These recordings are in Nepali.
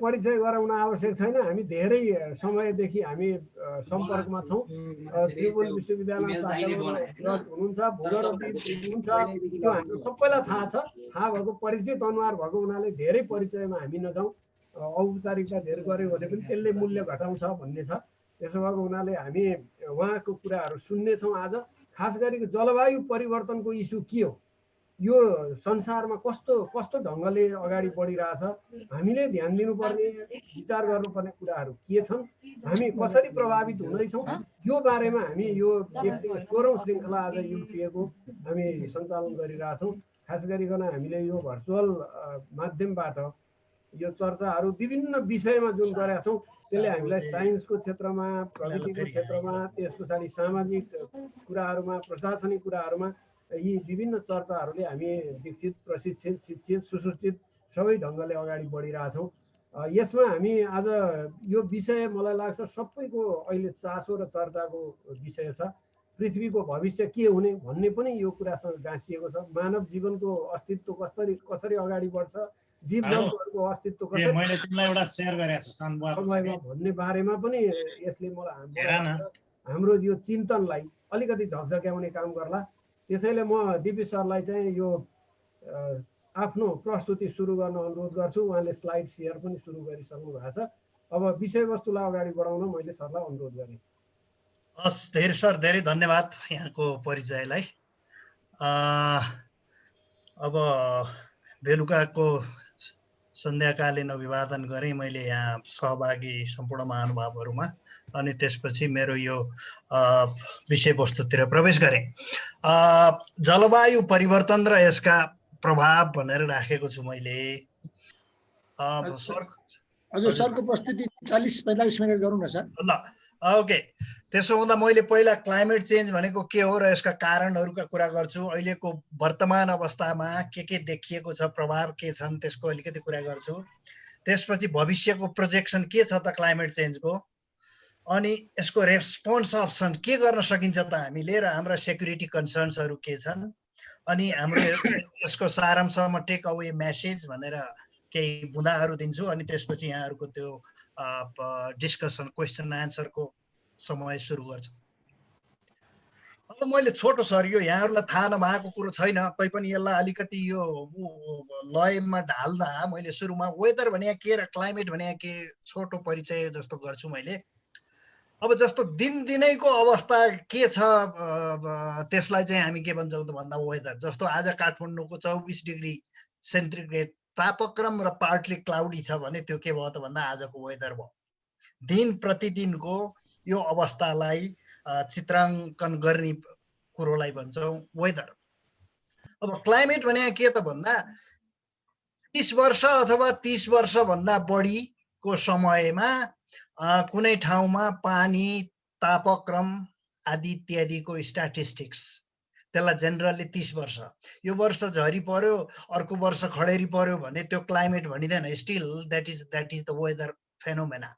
परिचय गराउन आवश्यक छैन। हामी धेरै समयदेखि हामी सम्पर्कमा छौँ। त्रिभुवन विश्वविद्यालयमा प्राध्यापक हुनुहुन्छ, भूगर्भविद हुनुहुन्छ, त्यो हाम्रो सबैलाई थाहा छ। थाहा भएको परिचित अनुहार भएको हुनाले धेरै परिचयमा हामी नजाउँ। औपचारिकता धेरै गऱ्यो भने पनि त्यसले मूल्य घटाउँछ भन्ने छ। त्यसो भएको हुनाले हामी उहाँको कुराहरू सुन्नेछौँ आज। खास गरी जलवायु परिवर्तनको इस्यु के हो, यो संसारमा कस्तो कस्तो ढङ्गले अगाडि बढिरहेछ, हामीले ध्यान दिनुपर्ने विचार गर्नुपर्ने कुराहरू के छन्, हामी कसरी प्रभावित हुँदैछौँ, यो बारेमा हामी यो 16औं श्रृङ्खला आज युसिएको हामी सञ्चालन गरिरहेछौँ। खास गरिकन हामीले यो भर्चुअल माध्यमबाट यो चर्चाहरू विभिन्न विषयमा जुन गरेका छौँ त्यसले हामीलाई साइन्सको क्षेत्रमा, प्रविधिको क्षेत्रमा, त्यस पछाडि सामाजिक कुराहरूमा, प्रशासनिक कुराहरूमा यी विभिन्न चर्चाहरूले हामी विकसित, प्रशिक्षित, शिक्षित, सुसूचित सबै ढङ्गले अगाडि बढिरहेछौँ। यसमा हामी आज यो विषय मलाई लाग्छ सबैको अहिले चासो र चर्चाको विषय छ। पृथ्वीको भविष्य के हुने भन्ने पनि यो कुरासँग गाँसिएको छ। मानव जीवनको अस्तित्व कसरी अगाडि बढ्छ, जीव जन्तुहरूको अस्तित्व कसरी मैले तिमीलाई एउटा शेयर गरेको छु समयमा भन्ने बारेमा पनि यसले मलाई हाम्रो यो चिन्तनलाई अलिकति झकझक्याउने काम गर्ला। त्यसैले म डिपी सरलाई चाहिँ यो आफ्नो प्रस्तुति सुरु गर्न अनुरोध गर्छु। उहाँले स्लाइड सेयर पनि सुरु गरिसक्नु भएको छ। अब विषयवस्तुलाई अगाडि बढाउन मैले सरलाई अनुरोध गरेँ। हस्, धेरै सर, धेरै धन्यवाद यहाँको परिचयलाई। अब बेलुकाको सन्ध्याकालीन अभिवादन गरेँ मैले यहाँ सहभागी सम्पूर्ण महानुभावहरूमा, अनि त्यसपछि मेरो यो विषयवस्तुतिर प्रवेश गरेँ। जलवायु परिवर्तन र यसका प्रभाव भनेर राखेको छु मैले। हजुर, सरको प्रस्तुति 40-45 मिनट गरौँ न सर। ल, ओके। त्यसो हुँदा मैले पहिला क्लाइमेट चेन्ज भनेको के हो र यसका कारणहरूका कुरा गर्छु। अहिलेको वर्तमान अवस्थामा के देखिएको छ, प्रभाव के छन्, त्यसको अलिकति कुरा गर्छु। त्यसपछि भविष्यको प्रोजेक्सन के छ त क्लाइमेट चेन्जको, अनि यसको रेस्पोन्स अप्सन के गर्न सकिन्छ त हामीले, र हाम्रा सेक्युरिटी कन्सर्न्सहरू के छन्, अनि हाम्रो यसको सारांशमा टेक अवे मेसेज भनेर केही बुँदाहरू दिन्छु, अनि त्यसपछि यहाँहरूको त्यो डिस्कसन, क्वेसन एन्सरको समय सुरु गर्छ। अब मैले छोटो सर, यो यहाँहरूलाई थाहा नभएको कुरो छैन, तैपनि यसलाई अलिकति यो लयमा ढाल्दा मैले सुरुमा वेदर भने के र क्लाइमेट भने के छोटो परिचय जस्तो गर्छु मैले। अब जस्तो दिनदिनैको अवस्था के छ त्यसलाई चाहिँ हामी के भन्छौँ त भन्दा वेदर। जस्तो आज काठमाडौँको 24 डिग्री सेन्टिग्रेड तापक्रम र पार्टली क्लाउडी छ भने त्यो के भयो त भन्दा आजको वेदर भयो। दिन प्रतिदिनको यो अवस्थालाई चित्राङ्कन गर्ने कुरोलाई भन्छौँ वेदर। अब क्लाइमेट भने के त भन्दा 30 वर्ष अथवा 30 वर्ष भन्दा बढीको समयमा कुनै ठाउँमा पानी, तापक्रम आदि इत्यादिको स्ट्याटिस्टिक्स, त्यसलाई जेनरली 30 वर्ष। यो वर्ष झरी पर्यो, अर्को वर्ष खडेरी पर्यो भने त्यो क्लाइमेट भनिँदैन, still that is the weather phenomena.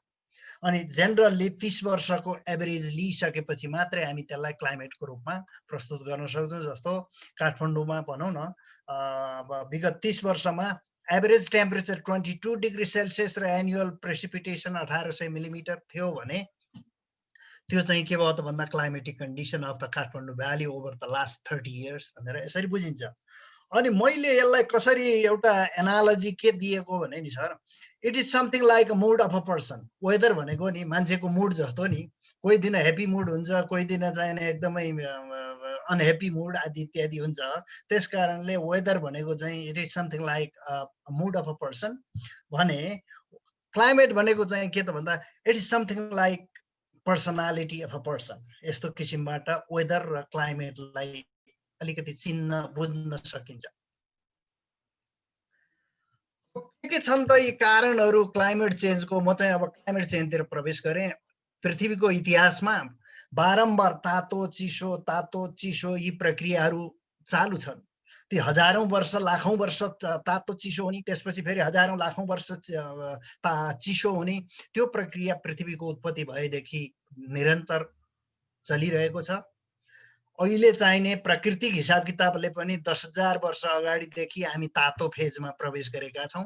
अनि जेनरली 30 वर्षको एभरेज लिइसकेपछि मात्रै हामी त्यसलाई क्लाइमेटको रूपमा प्रस्तुत गर्न सक्छौँ। जस्तो काठमाडौँमा भनौँ न, विगत 30 वर्षमा एभरेज टेम्परेचर 22 डिग्री सेल्सियस र एनुअल प्रेसिपिटेसन 1800 मिलिमिटर थियो भने त्यो चाहिँ के भयो त भन्दा climatic condition of the Kathmandu valley over the last 30 years भनेर यसरी बुझिन्छ। अनि मैले यसलाई कसरी एउटा एनालोजी के दिएको भने नि sir, it is something like a mood of a person. Weather भनेको नि मान्छेको मुड जस्तो नि, कोही दिन ह्याप्पी मुड हुन्छ, कोही दिन चाहिँ एकदमै अनह्याप्पी मुड आदि इत्यादि हुन्छ। त्यस कारणले वेदर भनेको चाहिँ it is something like mood of a person भने क्लाइमेट भनेको चाहिँ के त भन्दा it is something like personality of a person. यस्तो किसिमबाट वेदर र क्लाइमेटलाई अलिकति चिन्न बुझ्न सकिन्छ। के छन् त यी कारणहरू क्लाइमेट चेन्जको? म चाहिँ अब क्लाइमेट चेन्जतिर प्रवेश गरेँ। पृथ्वीको इतिहासमा बारम्बार तातो चिसो यी प्रक्रियाहरू चालु छन्। ती हजारौं वर्ष, लाखौं वर्ष तातो चिसो हुने, त्यसपछि फेरि हजारौं लाखौं वर्ष चिसो हुने, त्यो प्रक्रिया पृथ्वीको उत्पत्ति भएदेखि निरन्तर चलिरहेको छ। अहिले चाहिने प्राकृतिक हिसाब किताबले पनि 10,000 वर्ष अगाडिदेखि हामी तातो फेजमा प्रवेश गरेका छौँ।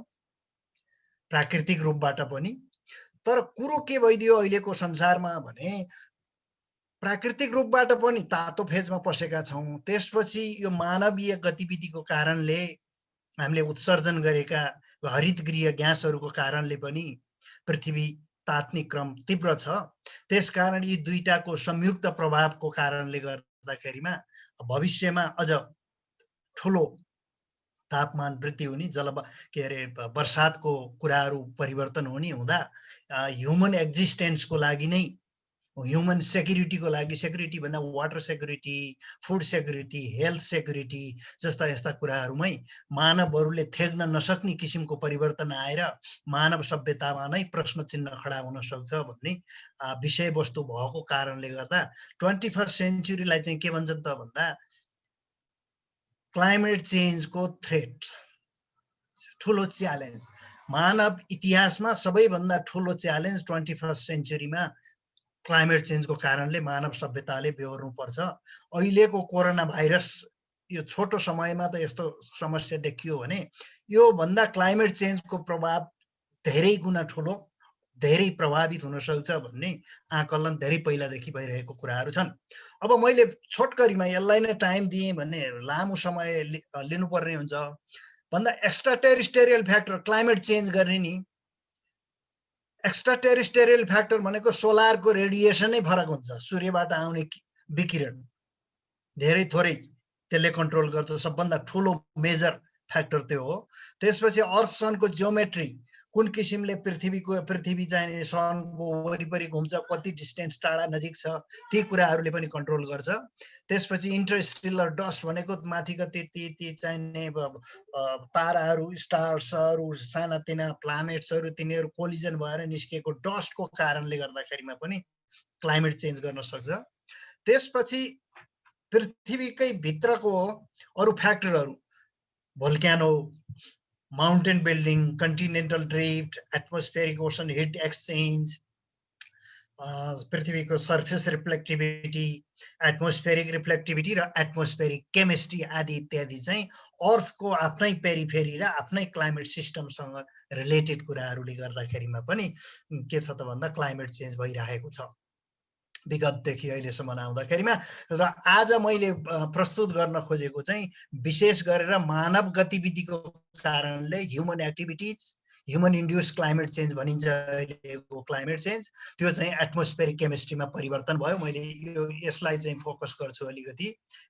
प्राकृतिक रूपबाट पनि। तर कुरो के भइदियो अहिलेको संसारमा भने प्राकृतिक रूपबाट पनि तातो फेजमा पसेका छौँ। त्यसपछि यो मानवीय गतिविधिको कारणले हामीले उत्सर्जन गरेका हरितगृह ग्यासहरूको कारणले पनि पृथ्वी तात्ने क्रम तीव्र छ। त्यसकारण यी दुईटाको संयुक्त प्रभावको कारणले गर्दाखेरिमा भविष्यमा अझ ठुलो तापमान वृद्धि हुने, वर्षातको कुराहरू परिवर्तन हुने हुँदा ह्युमन एक्जिस्टेन्सको लागि नै, ह्युमन सेक्युरिटीको लागि, सेक्युरिटी भन्दा water security, food security, health security जस्ता यस्ता कुराहरूमै मानवहरूले थेग्न नसक्ने किसिमको परिवर्तन आएर मानव सभ्यतामा नै प्रश्न चिन्ह खडा हुन सक्छ भन्ने विषयवस्तु भएको कारणले गर्दा 21st सेन्चुरीलाई चाहिँ के भन्छन् त भन्दा क्लाइमेट चेन्जको थ्रेट, ठुलो च्यालेन्ज। मानव इतिहासमा सबैभन्दा ठुलो च्यालेन्ज 21st सेन्चुरीमा क्लाइमेट चेन्जको कारणले मानव सभ्यताले बेहोर्नु पर्छ। अहिलेको कोरोना भाइरस यो छोटो समयमा त यस्तो समस्या देखियो भने यो भन्दा क्लाइमेट चेन्जको प्रभाव धेरै गुना ठुलो, धेरै प्रभावित हुन सक्छ भन्ने आकलन धेरै पहिलादेखि भइरहेको कुराहरू छन्। अब मैले छोटकरीमा यसलाई नै टाइम दिएँ भने लामो समय लिनुपर्ने हुन्छ। भन्दा extra terrestrial factor climate change गर्ने नि, एक्स्ट्रा टेरिस्टेरियल फ्याक्टर भनेको सोलरको रेडिएसनै फरक हुन्छ। सूर्यबाट आउने विकिरण धेरै थोरै त्यसले कन्ट्रोल गर्छ, सबभन्दा ठुलो मेजर फ्याक्टर त्यो हो। त्यसपछि अर्थ सनको जियोमेट्री, कुन किसिमले पृथ्वी चाहिँ सनको वरिपरि घुम्छ, कति डिस्टेन्स टाढा नजिक छ, ती कुराहरूले पनि कन्ट्रोल गर्छ। त्यसपछि इन्टरस्टेलर डस्ट भनेको माथिका ती चाहिने ताराहरू, स्टार्सहरू, सानातिना प्लानेट्सहरू, तिनीहरू कोलिजन भएर निस्केको डस्टको कारणले गर्दाखेरिमा पनि क्लाइमेट चेन्ज गर्न सक्छ। त्यसपछि पृथ्वीकै भित्रको अरू फ्याक्टरहरू, volcano, mountain building, continental drift, atmospheric ocean heat exchange, पृथ्वीको सर्फेस रिफ्लेक्टिभिटी, एटमोस्फेरिक रिफ्लेक्टिभिटी र एटमोस्फेरिक केमिस्ट्री आदि इत्यादि चाहिँ अर्थको आफ्नै पेरिफेरी र आफ्नै क्लाइमेट सिस्टमसँग रिलेटेड कुराहरूले गर्दाखेरिमा पनि के छ त भन्दा क्लाइमेट चेन्ज भइरहेको छ विगतदेखि अहिलेसम्म आउँदाखेरिमा। र आज मैले प्रस्तुत गर्न खोजेको चाहिँ विशेष गरेर मानव गतिविधिको कारणले human activities, human induce climate change भनिन्छ अहिलेको क्लाइमेट चेन्ज, त्यो चाहिँ एटमोस्फेरिक केमिस्ट्रीमा परिवर्तन भयो। मैले यसलाई चाहिँ फोकस गर्छु अलिकति।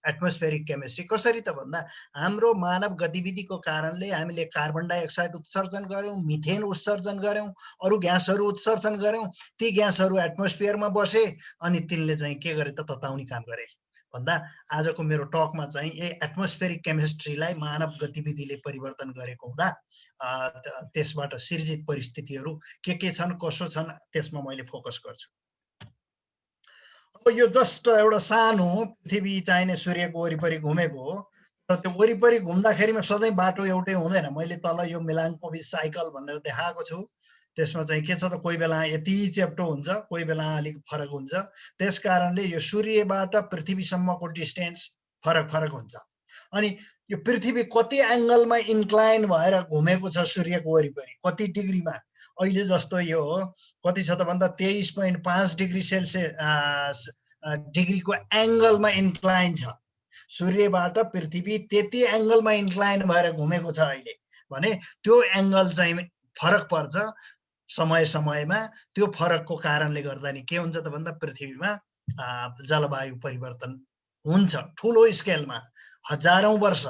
एटमोस्फेरिक केमिस्ट्री कसरी त भन्दा हाम्रो मानव गतिविधिको कारणले हामीले कार्बन डाइअक्साइड उत्सर्जन गऱ्यौँ, मिथेन उत्सर्जन गऱ्यौँ, अरू ग्यासहरू उत्सर्जन गऱ्यौँ, ती ग्यासहरू एटमोस्फियरमा बसे अनि तिनले चाहिँ के गरे त तताउने काम गरे भन्दा आजको मेरो टकमा चाहिँ एटमोस्फेरिक केमिस्ट्रीलाई मानव गतिविधिले परिवर्तन गरेको हुँदा त्यसबाट सिर्जित परिस्थितिहरू के छन्, कसो छन्, त्यसमा मैले फोकस गर्छु। अब यो जस्ट एउटा सानो पृथ्वी चाहिने सूर्यको वरिपरि घुमेको हो, र त्यो वरिपरि घुम्दाखेरिमा सधैँ बाटो एउटै हुँदैन। मैले तल यो मिलाङ्कोभिच साइकल भनेर देखाएको छु। त्यसमा चाहिँ के छ त कोही बेला यति चेप्टो हुन्छ, कोही बेला अलिक फरक हुन्छ। त्यस कारणले यो सूर्यबाट पृथ्वीसम्मको डिस्टेन्स फरक हुन्छ। अनि यो पृथ्वी कति एङ्गलमा इन्क्लाइन भएर घुमेको छ सूर्यको वरिपरि, कति डिग्रीमा, अहिले जस्तो यो हो कति छ त भन्दा 23.5 डिग्री सेल्सियस डिग्रीको एङ्गलमा इन्क्लाइन छ। सूर्यबाट पृथ्वी त्यति एङ्गलमा इन्क्लाइन भएर घुमेको छ अहिले भने त्यो एङ्गल चाहिँ फरक पर्छ समय समयमा। त्यो फरकको कारणले गर्दा नि के हुन्छ त भन्दा पृथ्वीमा जलवायु परिवर्तन हुन्छ ठुलो स्केलमा, हजारौं वर्ष।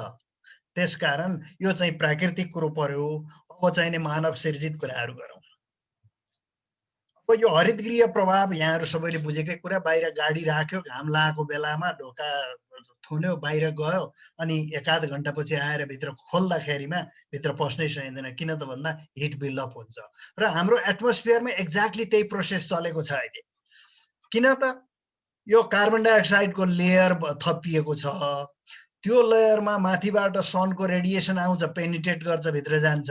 त्यसकारण यो चाहिँ प्राकृतिक कुरो पर्यो। अब चाहिँ नि मानव सृजित कुराहरू गरौँ। अब यो हरितगृह प्रभाव यहाँहरू सबैले बुझेकै कुरा। बाहिर गाडी राख्यो, घाम लागेको बेलामा ढोका थुन्यो, बाहिर गयो, अनि एकाध घन्टापछि आएर भित्र खोल्दाखेरिमा भित्र पस्नै सकिँदैन। किन त भन्दा हिट बिल्डअप हुन्छ। र हाम्रो एटमोस्फियरमा एक्ज्याक्टली त्यही प्रोसेस चलेको छ अहिले। किन त यो कार्बन डाइअक्साइडको लेयर थपिएको छ, त्यो लेयरमा माथिबाट सनको रेडिएसन आउँछ, पेनिट्रेट गर्छ, भित्र जान्छ,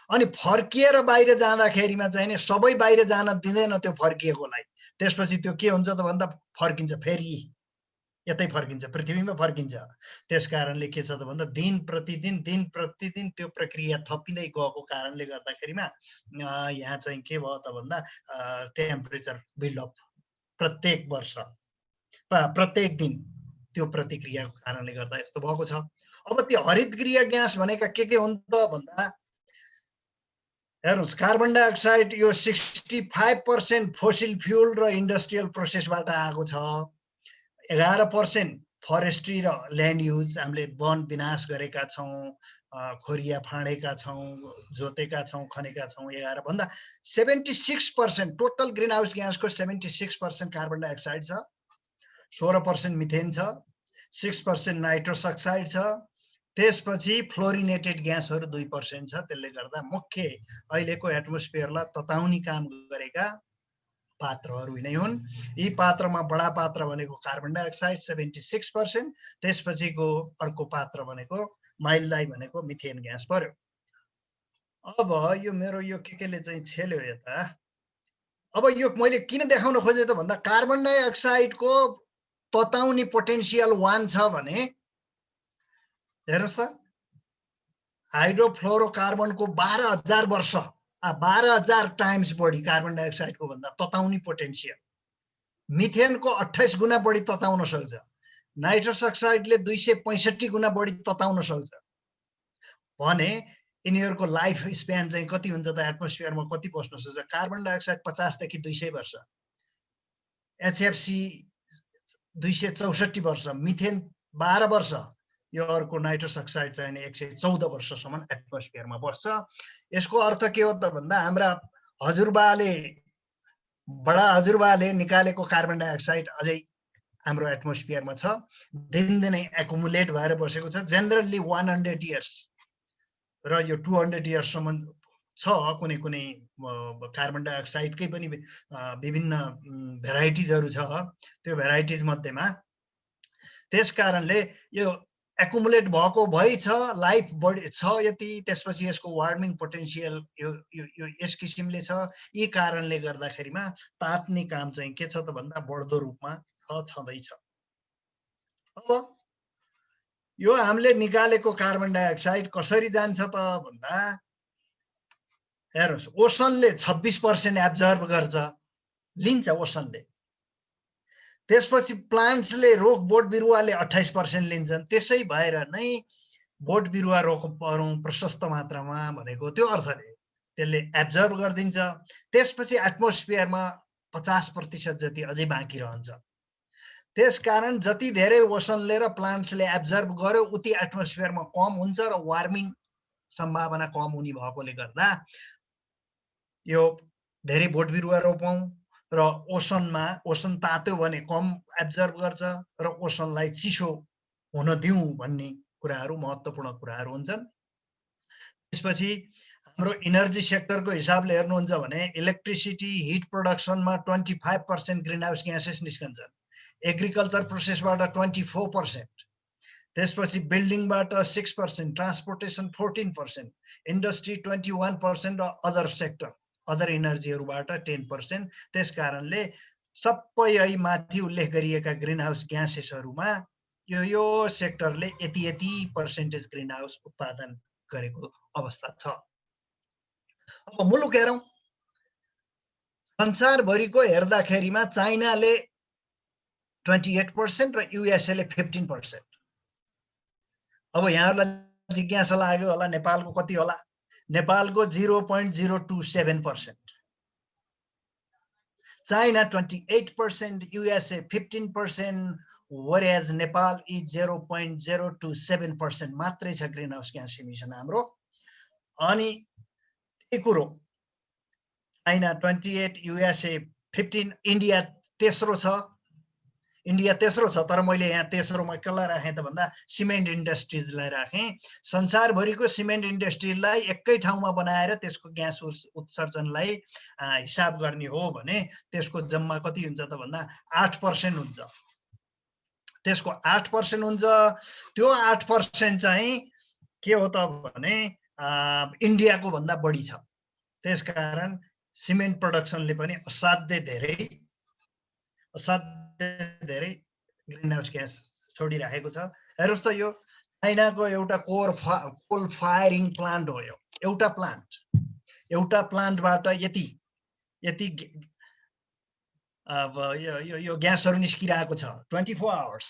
अनि फर्किएर बाहिर जाँदाखेरिमा चाहिँ नि सबै बाहिर जान दिँदैन त्यो फर्किएकोलाई। त्यसपछि त्यो के हुन्छ त भन्दा फर्किन्छ फेरि यतै फर्किन्छ, पृथ्वीमा फर्किन्छ। त्यस कारणले के छ त भन्दा दिन प्रतिदिन त्यो प्रक्रिया थपिँदै गएको कारणले गर्दाखेरिमा यहाँ चाहिँ के भयो त भन्दा टेम्परेचर बिल्डअप प्रत्येक वर्ष प्रत्येक दिन त्यो प्रतिक्रियाको कारणले गर्दा यस्तो भएको छ। अब त्यो हरितगृह ग्यास भनेका के हुन् त भन्दा हेर्नुहोस्, कार्बन डाइअक्साइड यो 65% फोसिल फ्युल र इन्डस्ट्रियल प्रोसेसबाट आएको छ। 11% फरेस्ट्री र ल्यान्ड युज, हामीले वन विनाश गरेका छौँ, खोरिया फाँडेका छौँ, जोतेका छौँ, खनेका छौँ। 11 भन्दा 76% टोटल ग्रिन हाउस ग्यासको 76% कार्बन डाइअक्साइड छ, 16% मिथेन छ, 6% नाइट्रस अक्साइड छ, त्यसपछि फ्लोरिनेटेड ग्यासहरू 2% छ। त्यसले गर्दा मुख्य अहिलेको एटमोस्फियरलाई तताउने काम गरेका पात्रहरू नै हुन्। यी पात्रमा बडा पात्र भनेको कार्बन डाइअक्साइड 76%, त्यसपछिको अर्को पात्र भनेको माइल्डाइ भनेको मिथेन ग्यास पर्यो। अब यो मेरो यो केले चाहिँ छेल्यो यता। अब यो मैले किन देखाउन खोजेँ त भन्दा कार्बन डाइअक्साइडको तताउने पोटेन्सियल 1 छ भने हेर्नुहोस् त, हाइड्रोफ्लोरोकार्बनको 12,000 वर्ष 12,000 टाइम्स बढी कार्बन डाइअक्साइडको भन्दा तताउने पोटेन्सियल। मिथेनको 28 गुणा बढी तताउन सक्छ। नाइट्रस अक्साइडले 265 गुणा बढी तताउन सक्छ भने यिनीहरूको लाइफ स्प्यान चाहिँ कति हुन्छ त, एटमोस्फियरमा कति बस्न सक्छ? कार्बन डाइअक्साइड 50 देखि 200 वर्ष, एचएफसी 264 वर्ष, मिथेन 12 वर्ष, यो अर्को नाइट्रस अक्साइड चाहिँ 114 वर्षसम्म एटमोस्फियरमा बस्छ। यसको अर्थ के हो त भन्दा हाम्रा बडा हजुरबाले निकालेको कार्बन डाइअक्साइड अझै हाम्रो एटमोस्फियरमा छ, दिनदिनै एकुमुलेट भएर बसेको छ। जेनरली 100 इयर्स र यो 200 इयर्ससम्म छ कुनै कुनै कार्बन डाइअक्साइडकै पनि विभिन्न भेराइटिजहरू छ, त्यो भेराइटिज मध्येमा। त्यस कारणले यो एकुमुलेट भएको भइ छ, लाइफ बढी छ यति, त्यसपछि यसको वार्मिङ पोटेन्सियल यो यस किसिमले छ। यी कारणले गर्दाखेरिमा तात्ने काम चाहिँ के छ त भन्दा बढ्दो रूपमा छँदैछ। अब यो हामीले निकालेको कार्बन डाइअक्साइड कसरी जान्छ त भन्दा हेर्नुहोस्, ओसनले 26% एब्जर्भ गर्छ, लिन्छ ओसनले। त्यसपछि प्लान्ट्सले बोट बिरुवाले 28% लिन्छन्। त्यसै भएर नै बोट बिरुवा रोपौँ प्रशस्त मात्रामा भनेको त्यो अर्थले त्यसले एब्जर्भ गरिदिन्छ। त्यसपछि एटमोस्फियरमा 50% जति अझै बाँकी रहन्छ। त्यसकारण जति धेरै ओसनले र प्लान्ट्सले एब्जर्भ गर्यो उति एटमोस्फियरमा कम हुन्छ र वार्मिङ सम्भावना कम हुने भएकोले गर्दा यो धेरै बोट बिरुवा रोपौँ र ओसन तात्यो भने कम एब्जर्भ गर्छ र ओसनलाई चिसो हुन दिउँ भन्ने कुराहरू महत्त्वपूर्ण कुराहरू हुन्छन्। त्यसपछि हाम्रो इनर्जी सेक्टरको हिसाबले हेर्नुहुन्छ भने इलेक्ट्रिसिटी हिट प्रोडक्सनमा 25% ग्रिन हाउस ग्यासेस निस्कन्छन्, एग्रिकल्चर प्रोसेसबाट 24%, त्यसपछि बिल्डिङबाट 6%, ट्रान्सपोर्टेसन 14%, इन्डस्ट्री 21% र अदर सेक्टर अदर इनर्जीहरूबाट 10%। त्यस कारणले सबै माथि उल्लेख गरिएका ग्रिन हाउस ग्यासेसहरूमा यो सेक्टरले यति पर्सेन्टेज ग्रिन हाउस उत्पादन गरेको अवस्था छ। अब मुलुक हेरौँ, संसारभरिको हेर्दाखेरिमा चाइनाले 28% र युएसएले 15%। अब यहाँहरूलाई जिज्ञासा लाग्यो होला नेपालको कति होला? नेपालको 0.027%, China 28%, USA 15%, whereas Nepal is 0.027% मात्रै छ ग्रिन हाउस ग्यास इमिसन हाम्रो। अनि त्यही कुरो चाइना 28, USA 15, इन्डिया तेस्रो छ। तर मैले यहाँ तेस्रोमा कसलाई राखेँ त भन्दा सिमेन्ट इन्डस्ट्रिजलाई राखेँ। संसारभरिको सिमेन्ट इन्डस्ट्रीलाई एकै ठाउँमा बनाएर त्यसको ग्यास उत्सर्जनलाई हिसाब गर्ने हो भने त्यसको जम्मा कति हुन्छ त भन्दा 8% हुन्छ। त्यसको 8% हुन्छ। त्यो 8% चाहिँ के हो त भने इन्डियाको भन्दा बढी छ। त्यसकारण सिमेन्ट प्रोडक्सनले पनि असाध्यै धेरै ग्रिन हाउस ग्यास छोडिराखेको छ। हेर्नुहोस् त यो चाइनाको एउटा कोल फायरिङ प्लान्ट हो। यो एउटा प्लान्टबाट यति अब यो ग्यासहरू निस्किरहेको छ 24 आवर्स।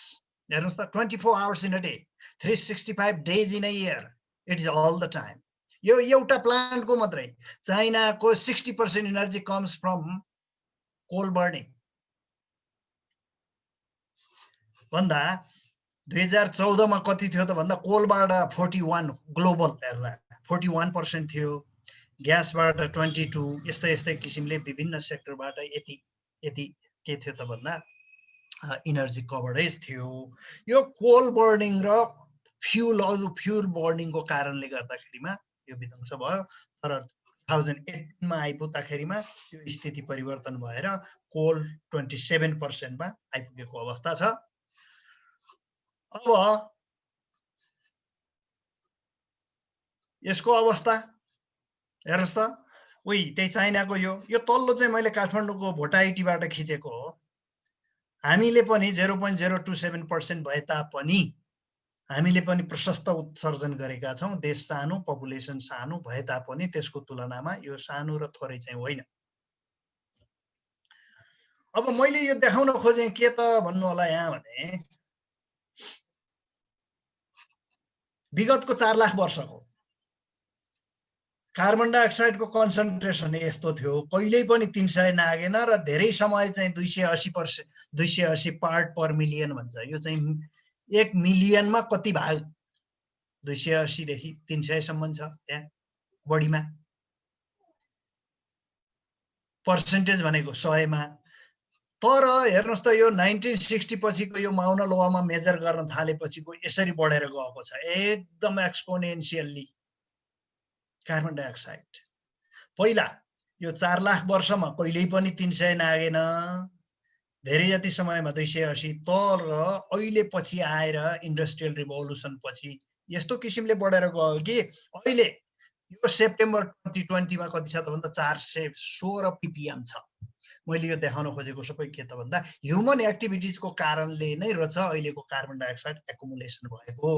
हेर्नुहोस् त 24 hours in a day, 365 days in a year, it is all the time. यो एउटा प्लान्टको मात्रै। चाइनाको 60% energy comes from coal burning भन्दा 2014 मा कति थियो त भन्दा कोलबाट 41 ग्लोबल हेर्दा 41% थियो, ग्यासबाट 22, यस्तै किसिमले विभिन्न सेक्टरबाट यति के थियो त भन्दा इनर्जी कभरेज थियो। यो कोल बर्निङ र फ्युल बर्निङको कारणले गर्दाखेरिमा यो विध्वंस भयो। तर 2008 मा आइपुग्दाखेरिमा यो स्थिति परिवर्तन भएर कोल 27% मा आइपुगेको अवस्था छ। अब यसको अवस्था हेर्नुहोस् त, त्यही चाइनाको यो तल्लो चाहिँ मैले काठमाडौँको भोटाइटीबाट खिचेको हो। हामीले पनि 0.027% भए तापनि हामीले पनि प्रशस्त उत्सर्जन गरेका छौँ। देश सानो, पपुलेसन सानो भए तापनि त्यसको तुलनामा यो सानो र थोरै चाहिँ होइन। अब मैले यो देखाउन खोजेँ के त भन्नु होला यहाँ भने विगतको 4 लाख वर्षको कार्बन डाइअक्साइडको कन्सन्ट्रेसन यस्तो थियो, कहिल्यै पनि 300 नागेन र धेरै समय चाहिँ 280 पार्ट पर मिलियन भन्छ। यो चाहिँ 1 मिलियनमा कति भाग 280 देखि 300 सम्म छ त्यहाँ बढीमा। पर्सेन्टेज भनेको 100 मा। तर हेर्नुहोस् त यो 1960 पछिको यो माउना लोवामा मेजर गर्न थालेपछिको यसरी बढेर गएको छ एकदम एक्सपोनेन्शियली कार्बन डाइअक्साइड। पहिला यो 4 लाख वर्षमा कहिल्यै पनि 300 नागेन, धेरै जति समयमा 280। तर अहिले पछि आएर इन्डस्ट्रियल रिभोल्युसन पछि यस्तो किसिमले बढेर गयो कि अहिले यो सेप्टेम्बर 2020 मा कति छ त भन्दा 416 ppm छ। मैले यो देखाउन खोजेको सबै के त भन्दा ह्युमन एक्टिभिटिजको कारणले नै रहेछ अहिलेको कार्बन डाइअक्साइड एकुमुलेसन भएको।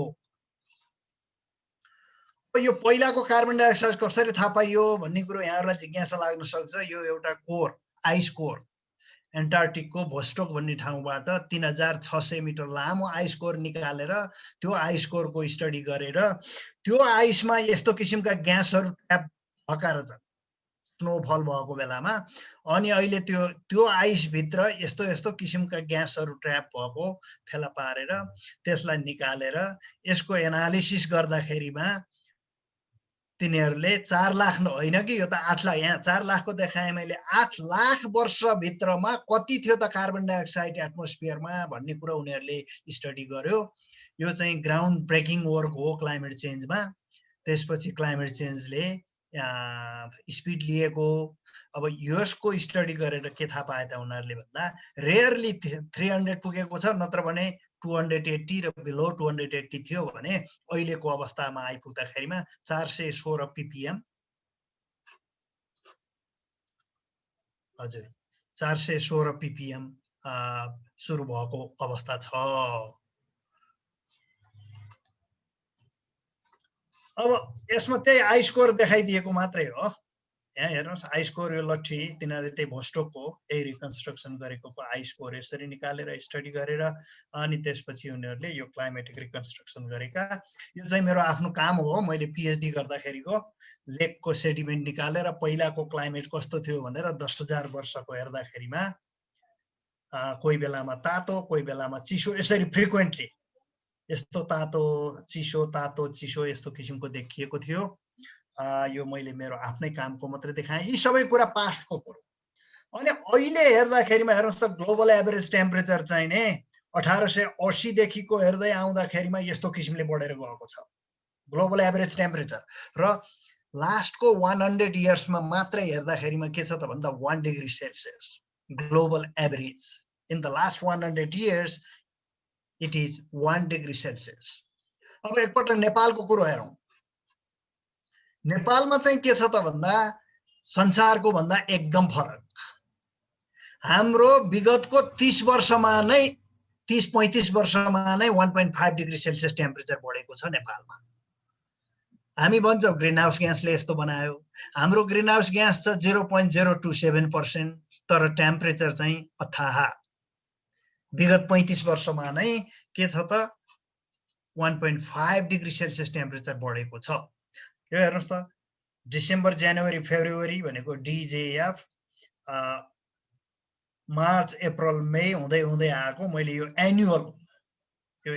यो पहिलाको कार्बन डाइअक्साइड कसरी थाहा पाइयो भन्ने कुरो यहाँहरूलाई जिज्ञासा लाग्न सक्छ। यो एउटा कोर, आइस कोर, एन्टार्क्टिकको भोस्टोक भन्ने ठाउँबाट 3600 मिटर लामो आइस कोर निकालेर त्यो आइस कोरको स्टडी गरेर त्यो आइसमा यस्तो किसिमका ग्यासहरू ट्र्याप भएका रहेछन् स्नोफल भएको बेलामा। अनि अहिले त्यो आइसभित्र यस्तो किसिमका ग्यासहरू ट्र्याप भएको फेला पारेर त्यसलाई निकालेर यसको एनालिसिस गर्दाखेरिमा तिनीहरूले 4 लाख होइन कि यो त 8 लाख, यहाँ 4 लाखको देखाएँ मैले, 8 लाख वर्षभित्रमा कति थियो त कार्बन डाइअक्साइड एटमोस्फियरमा भन्ने कुरा उनीहरूले स्टडी गर्यो। यो चाहिँ ग्राउन्ड ब्रेकिङ वर्क हो क्लाइमेट चेन्जमा। त्यसपछि क्लाइमेट चेन्जले स्पिड लिएको। अब यसको स्टडी गरेर के थाहा पाए त उनीहरूले भन्दा रेयरली 300 पुगेको छ, नत्र भने 280 र बिलो 280 थियो भने अहिलेको अवस्थामा आइपुग्दाखेरिमा 416 ppm। हजुर 416 ppm सुरु भएको अवस्था छ। अब यसमा त्यही आइस कोर देखाइदिएको मात्रै हो। यहाँ हेर्नुहोस् आइस कोर यो लट्ठी तिनीहरूले त्यही भोस्टोकको यही रिकन्स्ट्रक्सन गरेको आइस कोर यसरी निकालेर स्टडी गरेर अनि त्यसपछि उनीहरूले यो क्लाइमेटिक रिकन्स्ट्रक्सन गरेका। यो चाहिँ मेरो आफ्नो काम हो। मैले पिएचडी गर्दाखेरिको लेकको सेडिमेन्ट निकालेर पहिलाको क्लाइमेट कस्तो थियो भनेर 10,000 वर्षको हेर्दाखेरिमा कोही बेलामा तातो कोही बेलामा चिसो यसरी फ्रिक्वेन्टली यस्तो तातो चिसो यस्तो किसिमको देखिएको थियो। यो मैले मेरो आफ्नै कामको मात्रै देखाएँ। यी सबै कुरा पास्टको कुरो। अनि अहिले हेर्दाखेरिमा हेर्नुहोस् त ग्लोबल एभरेज टेम्परेचर चाहिँ नि 1880 देखिको हेर्दै आउँदाखेरिमा यस्तो किसिमले बढेर गएको छ ग्लोबल एभरेज टेम्परेचर। र लास्टको 100 इयर्समा मात्रै हेर्दाखेरिमा के छ त भन्दा 1 degree Celsius global average. In the last 100 years it is 1 degree Celsius. अब एकपल्ट नेपालको कुरो हेरौँ। नेपालमा चाहिँ के छ त भन्दा संसारको भन्दा एकदम फरक। हाम्रो विगतको 30 वर्षमा नै 30-35 वर्षमा नै 1.5 डिग्री सेल्सियस टेम्परेचर बढेको छ नेपालमा। हामी भन्छौँ ग्रिन हाउस ग्यासले यस्तो बनायो, हाम्रो ग्रिन हाउस ग्यास छ 0.027%, तर टेम्परेचर चाहिँ अथाह। विगत 35 वर्षमा नै के छ त 1.5 डिग्री सेल्सियस टेम्परेचर बढेको छ। यो हेर्नुहोस् त, डिसेम्बर जनवरी फेब्रुअरी भनेको डिजेएफ, मार्च अप्रिल मे हुँदै हुँदै आएको। मैले यो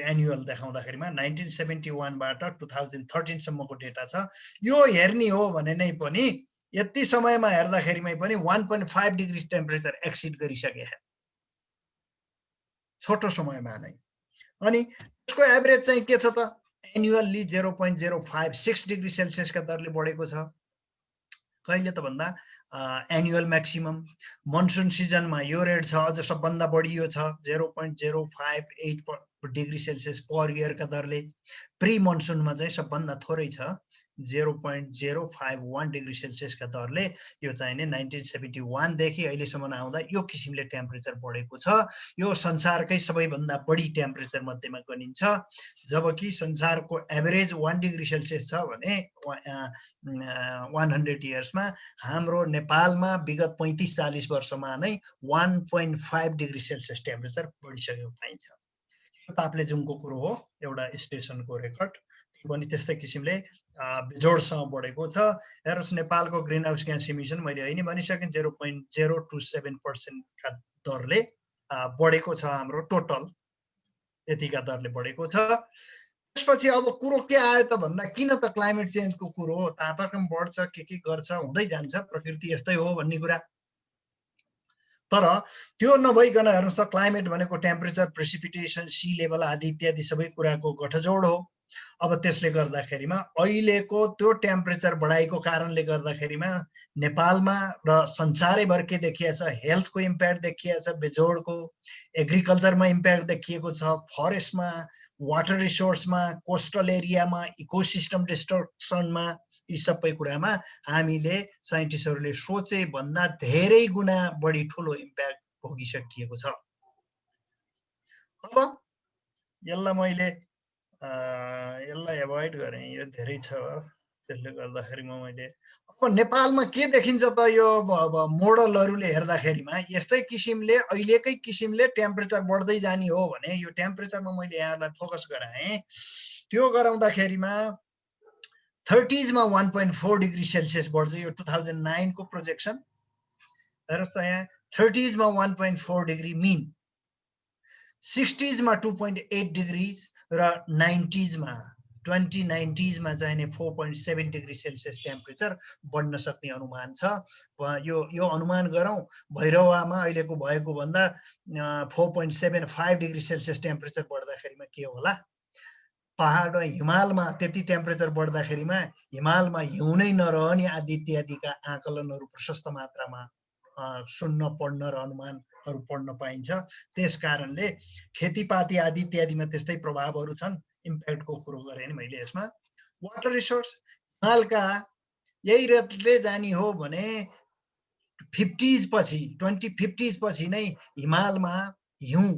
एन्युअल देखाउँदाखेरिमा 1971 बाट 2013 सम्मको डेटा छ। यो हेर्ने हो भने नै पनि यति समयमा हेर्दाखेरिमै पनि 1.5 डिग्री टेम्परेचर एक्सिड गरिसके, छोटो समयमा नै। अनि यसको एभरेज चाहिँ के छ त, एन्युअल्ली 0.056 डिग्री सेल्सियसका दरले बढेको छ। कहिले त भन्दा एन्युअल म्याक्सिमम मनसुन सिजनमा यो रेट छ, अझ सबभन्दा बढी यो छ 0.058 डिग्री सेल्सियस पर इयरका दरले। प्री मनसुनमा चाहिँ सबभन्दा थोरै छ 0.051 डिग्री सेल्सियसका दरले। यो चाहिँ नि 1971 देखि अहिलेसम्म आउँदा यो किसिमले टेम्परेचर बढेको छ। यो संसारकै सबैभन्दा बढी टेम्परेचर मध्येमा गनिन्छ, जबकि संसारको एभरेज 1 डिग्री सेल्सियस छ भने 100 इयर्समा, हाम्रो नेपालमा विगत 35-40 वर्षमा नै 1.5 डिग्री सेल्सियस टेम्परेचर बढिसकेको पाइन्छ। ताप्लेजुङको कुरो हो, एउटा स्टेसनको रेकर्ड पनि त्यस्तै किसिमले बेजोडसँग बढेको छ। हेर्नुहोस्, नेपालको ग्रिन हाउस ग्यास इमिसन मैले अहिले भनिसकेँ 0.027% का दरले बढेको छ। हाम्रो टोटल यतिका दरले बढेको छ। त्यसपछि अब कुरो के आयो त भन्दा, किन त क्लाइमेट चेन्जको कुरो हो, तापक्रम बढ्छ के गर्छ हुँदै जान्छ, प्रकृति यस्तै हो भन्ने कुरा। तर त्यो नभइकन हेर्नुहोस् त, क्लाइमेट भनेको टेम्परेचर, प्रेसिपिटेसन, सी लेभल आदि इत्यादि सबै कुराको गठजोड हो। अब त्यसले गर्दाखेरिमा अहिलेको त्यो टेम्परेचर बढाइको कारणले गर्दाखेरिमा नेपालमा र संसारैभर के देखिएको छ, हेल्थको इम्प्याक्ट देखिएको छ, बेजोडको एग्रिकल्चरमा इम्प्याक्ट देखिएको छ, फरेस्टमा, वाटर रिसोर्समा, कोस्टल एरियामा, इकोसिस्टम डिस्ट्रक्सनमा, यी सबै कुरामा हामीले साइन्टिस्टहरूले सोचे भन्दा धेरै गुणा बढी ठुलो इम्प्याक्ट भोगिसकिएको छ। अब यसलाई मैले एभोइड गरेँ, यो धेरै छ, त्यसले गर्दाखेरिमा मैले अब नेपालमा के देखिन्छ त, यो मोडलहरूले हेर्दाखेरिमा यस्तै किसिमले अहिलेकै किसिमले टेम्परेचर बढ्दै जाने हो भने, यो टेम्परेचरमा मैले यहाँलाई फोकस गराएँ, त्यो गराउँदाखेरिमा 30s मा 1.4 डिग्री सेल्सियस बढ्छ। यो 2009 को प्रोजेक्सन हेर्नुहोस् त, यहाँ 30s मा 1.4 डिग्री मिन, 60s मा 2.8 डिग्रिज र 90s मा 2090s मा चाहिँ 4.7 डिग्री सेल्सियस टेम्परेचर बढ्न सक्ने अनुमान छ। यो अनुमान गरौँ, भैरवामा अहिलेको भएको भन्दा 4.75 डिग्री सेल्सियस टेम्परेचर बढ्दाखेरिमा के होला। पहाड हिमालमा त्यति टेम्परेचर बढ्दाखेरिमा हिमालमा हिउँ नै नरहने आदि इत्यादिका आकलनहरू प्रशस्त मात्रामा सुन्न, पढ्न र अनुमानहरू पढ्न पाइन्छ। त्यस कारणले खेतीपाती आदि इत्यादिमा त्यस्तै प्रभावहरू छन्। इम्प्याक्टको कुरो गरेँ नि मैले यसमा। वाटर रिसोर्स हिमालका यही रेटले जाने हो भने 2050s पछि नै हिमालमा हिउँ,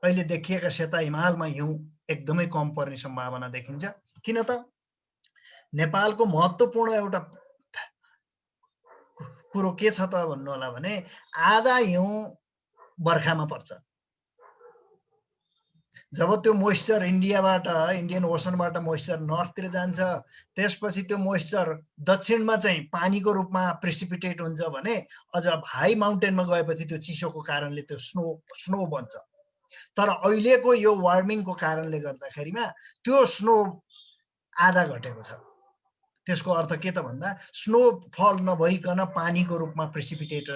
अहिले देखिएका सेता हिमालमा हिउँ एकदमै कम पर्ने सम्भावना देखिन्छ। किन त नेपालको महत्त्वपूर्ण एउटा कुरो के छ त भन्नु होला भने, आधा हिउँ बर्खामा पर्छ। जब त्यो मोइस्चर इन्डियन ओसनबाट मोइस्चर नर्थतिर जान्छ, त्यसपछि त्यो मोइस्चर दक्षिणमा चाहिँ पानीको रूपमा प्रेसिपिटेट हुन्छ भने, अझ हाई माउन्टेनमा गएपछि त्यो चिसोको कारणले त्यो स्नो बन्छ। तर अहिलेको यो वार्मिङको कारणले गर्दाखेरिमा त्यो स्नो आधा घटेको छ। त्यसको अर्थ के त भन्दा, स्नोफल नभइकन पानीको रूपमा प्रेसिपिटेट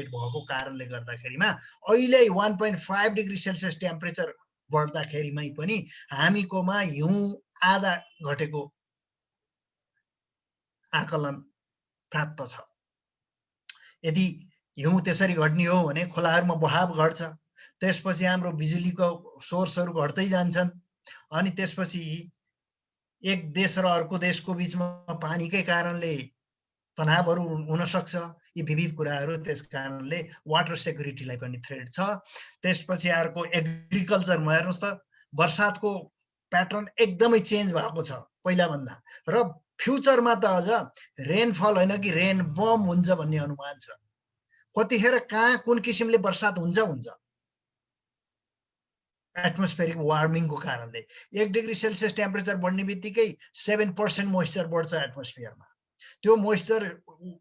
भएको कारणले गर्दाखेरिमा अहिले 1.5 डिग्री सेल्सियस टेम्परेचर बढ्दाखेरिमै पनि हामीकोमा हिउँ आधा घटेको आकलन प्राप्त छ। यदि हिउँ त्यसरी घट्ने हो भने खोलाहरूमा बहाव घट्छ, त्यसपछि हाम्रो बिजुलीको सोर्सहरू घट्दै जान्छन्, अनि त्यसपछि एक देश र अर्को देशको बीचमा पानीकै कारणले तनावहरू हुन सक्छ, यी विविध कुराहरू। त्यस कारणले वाटर सेक्युरिटीलाई पनि थ्रेट छ। त्यसपछि अर्को एग्रिकल्चरमा हेर्नुहोस् त, बर्सातको प्याटर्न एकदमै चेन्ज भएको छ पहिलाभन्दा, र फ्युचरमा त अझ रेनफल होइन कि रेन बम हुन्छ भन्ने अनुमान छ। कतिखेर कहाँ कुन किसिमले बर्सात हुन्छ हुन्छ एटमोस्फेरिक वार्मिङको कारणले। 1 डिग्री सेल्सियस टेम्परेचर बढ्ने बित्तिकै 7% मोइस्चर बढ्छ एटमोस्फियरमा। त्यो मोइस्चर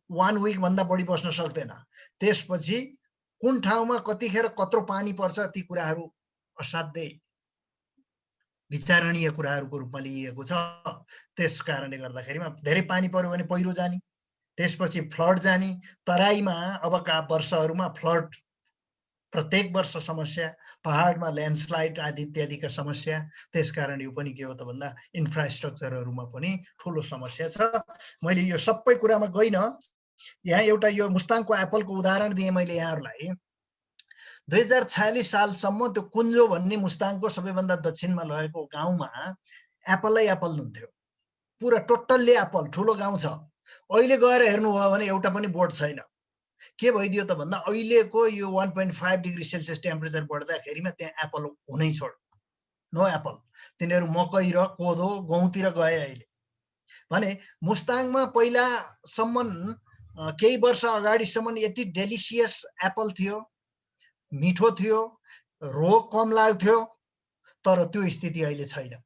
1 विक भन्दा बढी बस्न सक्दैन। त्यसपछि कुन ठाउँमा कतिखेर कत्रो पानी पर्छ ती कुराहरू असाध्यै विचारणीय कुराहरूको रूपमा लिइएको छ। त्यस कारणले गर्दाखेरिमा धेरै पानी पर्यो भने पहिरो जाने, त्यसपछि फ्लड जाने। तराईमा अबका वर्षहरूमा फ्लड प्रत्येक वर्ष समस्या, पहाडमा ल्यान्डस्लाइड आदि इत्यादिका समस्या। त्यसकारण यो पनि के हो त भन्दा इन्फ्रास्ट्रक्चरहरूमा पनि ठुलो समस्या छ। मैले यो सबै कुरामा गइनँ, यहाँ एउटा यो मुस्ताङको एप्पलको उदाहरण दिएँ मैले यहाँहरूलाई। 2046 सालसम्म त्यो कुञ्जो भन्ने मुस्ताङको सबैभन्दा दक्षिणमा रहेको गाउँमा एप्पलै एप्पल हुन्थ्यो, पुरा टोटल्ली एप्पल, ठुलो गाउँ छ। अहिले गएर हेर्नुभयो भने एउटा पनि बोट छैन। के भइदियो त भन्दा अहिलेको यो 1.5 डिग्री सेल्सियस टेम्परेचर बढ्दाखेरिमा त्यहाँ एप्पल हुनै छोड, नो एप्पल। तिनीहरू मकै र कोदो गहुँतिर गए अहिले भने। मुस्ताङमा पहिलासम्म केही वर्ष अगाडिसम्म यति डेलिसियस एप्पल थियो, मिठो थियो, रोग कम लाग्थ्यो, तर त्यो स्थिति अहिले छैन।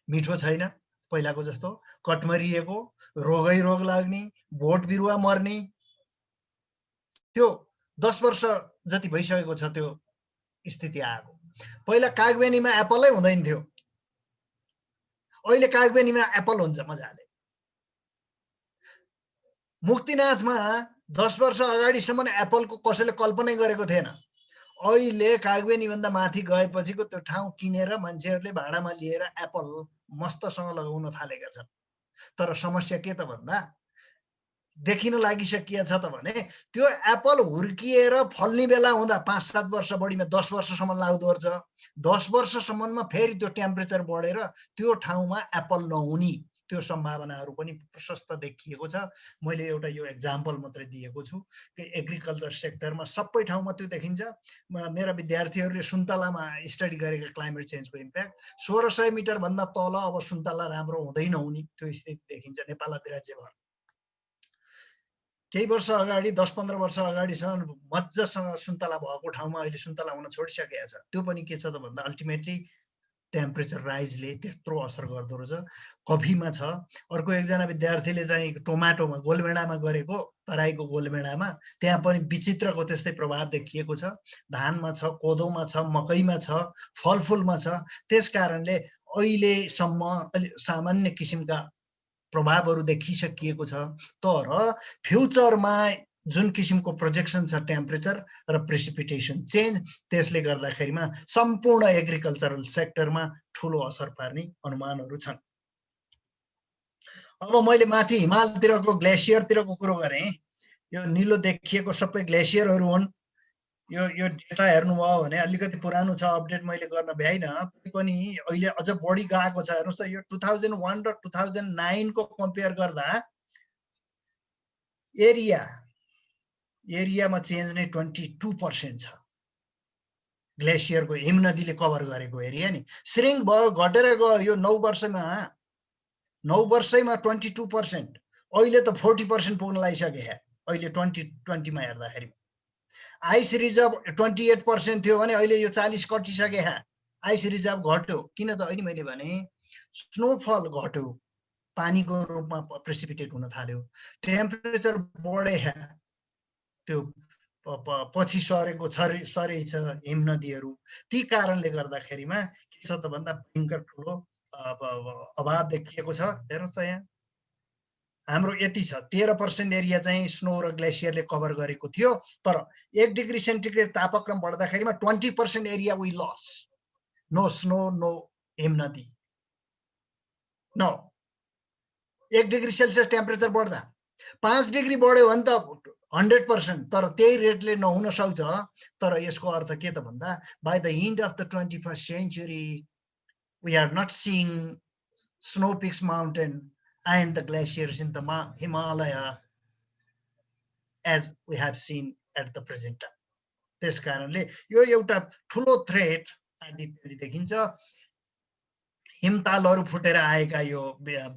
मिठो छैन पहिलाको जस्तो, कटमरिएको, रोगै रोग लाग्ने, बोट बिरुवा मर्ने, त्यो 10 वर्ष जति भइसकेको छ त्यो स्थिति आएको। पहिला कागबेनीमा एप्पलै हुँदैन थियो, अहिले कागबेनीमा एप्पल हुन्छ मजाले। मुक्तिनाथमा 10 वर्ष अगाडिसम्म एप्पलको कसैले कल्पनै गरेको थिएन। अहिले कागबेनी भन्दा माथि गएपछिको त्यो ठाउँ किनेर मान्छेहरूले भाडामा लिएर एप्पल मस्तसँग लगाउन थालेका छन्। तर समस्या के त भन्दा देखिन लागिसकिया छ त भने त्यो एप्पल हुर्किएर फल्ने बेला हुँदा 5-7 वर्ष बढीमा 10 वर्षसम्म लाग्दो रहेछ। 10 वर्षसम्ममा फेरि त्यो टेम्परेचर बढेर त्यो ठाउँमा एप्पल नहुने त्यो सम्भावनाहरू पनि प्रशस्त देखिएको छ। मैले एउटा यो एक्जाम्पल मात्रै दिएको छु कि एग्रिकल्चर सेक्टरमा सबै ठाउँमा त्यो देखिन्छ। मेरा विद्यार्थीहरूले सुन्तलामा स्टडी गरेका क्लाइमेट चेन्जको इम्प्याक्ट, 1600 मिटर भन्दा तल अब सुन्तला राम्रो हुँदै नहुने त्यो स्थिति देखिन्छ नेपाल राज्यभर। केही वर्ष अगाडि 10-15 वर्ष अगाडिसम्म मजासँग सुन्तला भएको ठाउँमा अहिले सुन्तला हुन छोडिसकेको छ। त्यो पनि के छ त भन्दा अल्टिमेटली टेम्परेचर राइजले त्यत्रो असर गर्दो रहेछ। कफीमा छ। अर्को एकजना विद्यार्थीले चाहिँ टोमाटोमा गोलबेडामा गरेको, तराईको गोलबेडामा, त्यहाँ पनि विचित्रको त्यस्तै प्रभाव देखिएको छ। धानमा छ, कोदोमा छ, मकैमा छ, फलफुलमा छ। त्यस कारणले अहिलेसम्म अलि सामान्य किसिमका प्रभावहरू देखिसकिएको छ। तर फ्युचरमा जुन किसिमको प्रोजेक्सन छ टेम्परेचर र प्रेसिपिटेसन चेन्ज, त्यसले गर्दाखेरिमा सम्पूर्ण एग्रिकल्चरल सेक्टरमा ठुलो असर पार्ने अनुमानहरू छन्। अब मैले माथि हिमालतिरको ग्लेसियरतिरको कुरो गरेँ। यो निलो देखिएको सबै ग्लेसियरहरू हुन्। यो डेटा हेर्नुभयो भने अलिकति पुरानो छ, अपडेट मैले गर्न भ्याइनँ पनि अहिले अझ बढी गएको छ। हेर्नुहोस् त, यो 2001 र 2009 को कम्पेयर गर्दा एरियामा चेन्ज नै 22% छ। ग्लेसियरको हिम नदीले कभर गरेको एरिया नि श्रिङ्क भयो, घटेर गयो। यो 9 वर्षैमा 22%, अहिले त 40% पुग्न लागिसक्यो। अहिले 2020 मा हेर्दाखेरि आइस रिजर्भ 28% थियो भने अहिले यो 40 कटिसके। आइस रिजर्भ घट्यो किन त? अहिले मैले भने स्नोफल घट्यो, पानीको रूपमा प्रेसिपिटेट हुन थाल्यो, टेम्परेचर बढे, त्यो पछि सरेको सरै छ हिम नदीहरू। ती कारणले गर्दाखेरिमा के छ त भन्दा भयङ्कर ठुलो अभाव देखिएको छ। हेर्नुहोस् त, यहाँ हाम्रो यति छ, 13% एरिया चाहिँ स्नो र ग्लेसियरले कभर गरेको थियो। तर 1 डिग्री सेन्टिग्रेड तापक्रम बढ्दाखेरिमा 20% area we loss. No snow, no हिम नदी, नो। 1 डिग्री सेल्सियस टेम्परेचर बढ्दा 5 डिग्री बढ्यो भने त 100%, तर त्यही रेटले नहुन सक्छ। तर यसको अर्थ के त भन्दा by the end of the 21st century we are not seeing snow peaks mountain and the glaciers in the Himalaya as we have seen at the present time. त्यस कारणले यो एउटा ठुलो थ्रेट आदि देखिन्छ। हिमतालहरू फुटेर आएका यो